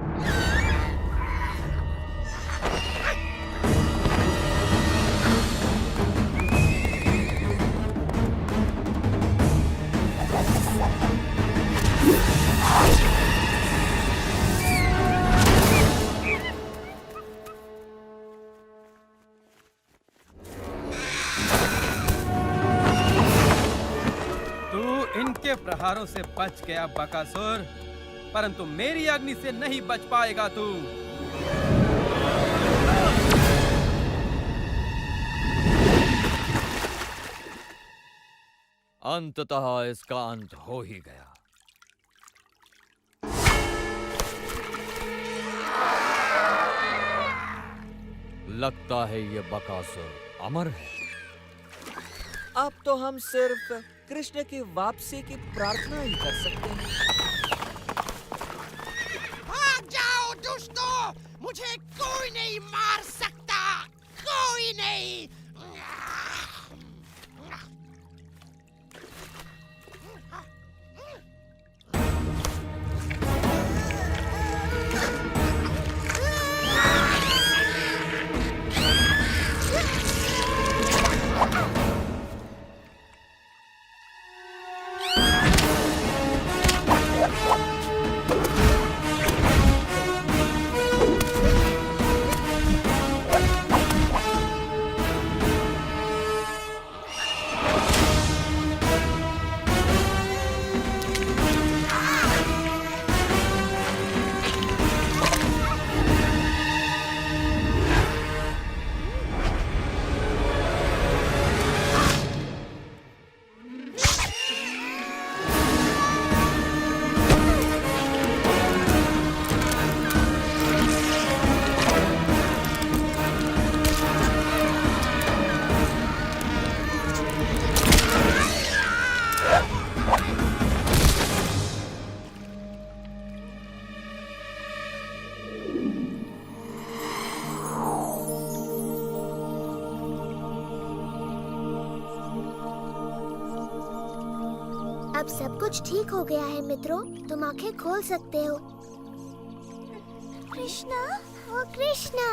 इनके प्रहारों से बच गया बकासुर, परंतु मेरी अग्नि से नहीं बच पाएगा तू। अंततः इसका अंत हो ही गया। लगता है ये बकासुर अमर है। अब तो हम सिर्फ कृष्ण की वापसी की प्रार्थना ही कर सकते हैं। भाग जाओ दुष्टों, मुझे कोई नहीं मार सकता, कोई नहीं। अब सब कुछ ठीक हो गया है मित्रों, तुम आंखें खोल सकते हो। कृष्णा, ओ कृष्णा,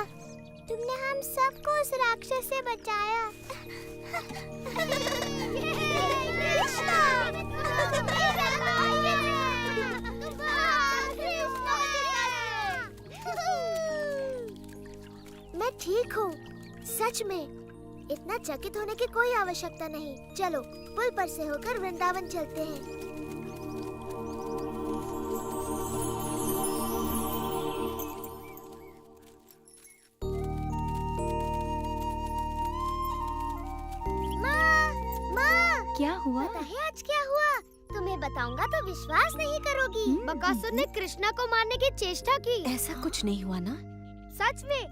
तुमने हम सबको उस राक्षस से बचाया। कृष्णा, मैं ठीक हूँ, सच में। इतना चकित होने की कोई आवश्यकता नहीं। चलो पुल पर से होकर वृंदावन चलते हैं। माँ, क्या हुआ? पता है आज क्या हुआ? तुम्हें बताऊंगा तो विश्वास नहीं करोगी। बकासुर ने कृष्णा को मारने की चेष्टा की। ऐसा कुछ नहीं हुआ ना? सच में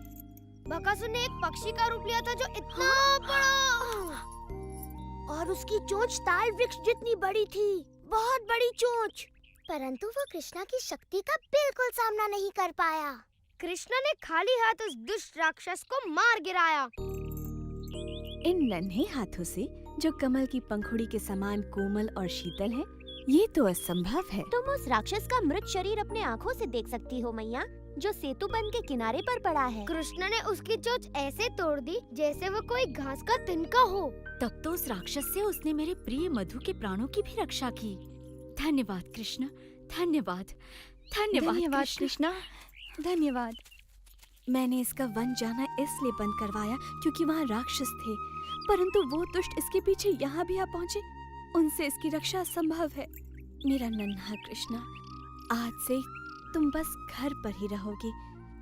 बकासुर ने एक पक्षी का रूप लिया था जो इतना बड़ा, और उसकी चोंच ताल वृक्ष जितनी बड़ी थी, बहुत बड़ी चोंच। परंतु वो कृष्णा की शक्ति का बिल्कुल सामना नहीं कर पाया। कृष्णा ने खाली हाथ उस दुष्ट राक्षस को मार गिराया। इन नन्हे हाथों से जो कमल की पंखुड़ी के समान कोमल और शीतल है, ये तो असंभव है। तुम उस राक्षस का मृत शरीर अपने आँखों से देख सकती हो मैया, जो सेतु बंध के किनारे पर पड़ा है। कृष्ण ने उसकी चोंच ऐसे तोड़ दी जैसे वो कोई घास का तिनका हो। तब तो उस राक्षस से उसने मेरे प्रिय मधु के प्राणों की भी रक्षा की। धन्यवाद कृष्ण, धन्यवाद, धन्यवाद कृष्णा, धन्यवाद। मैंने इसका वन जाना इसलिए बंद करवाया क्योंकि वहाँ राक्षस थे, परंतु वो दुष्ट इसके पीछे यहाँ भी आ पहुँचे। उनसे इसकी रक्षा संभव है। मेरा नन्हा कृष्णा, आज से तुम बस घर पर ही रहोगे।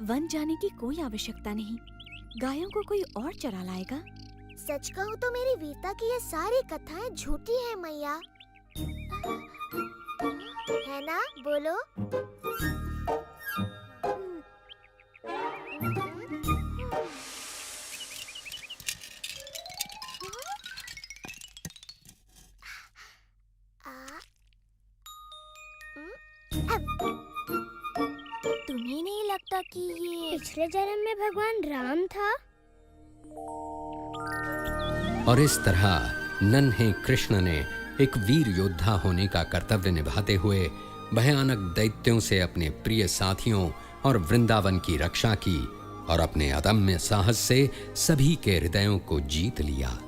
वन जाने की कोई आवश्यकता नहीं। गायों को कोई और चरा लाएगा। सच कहूँ तो मेरी वीरता की ये सारी कथाएं झूठी हैं मैया, है ना? बोलो। तुम्हें नहीं लगता कि ये पिछले जन्म में भगवान राम था? और इस तरह नन्हे कृष्ण ने एक वीर योद्धा होने का कर्तव्य निभाते हुए भयानक दैत्यों से अपने प्रिय साथियों और वृंदावन की रक्षा की और अपने अदम्य साहस से सभी के हृदयों को जीत लिया।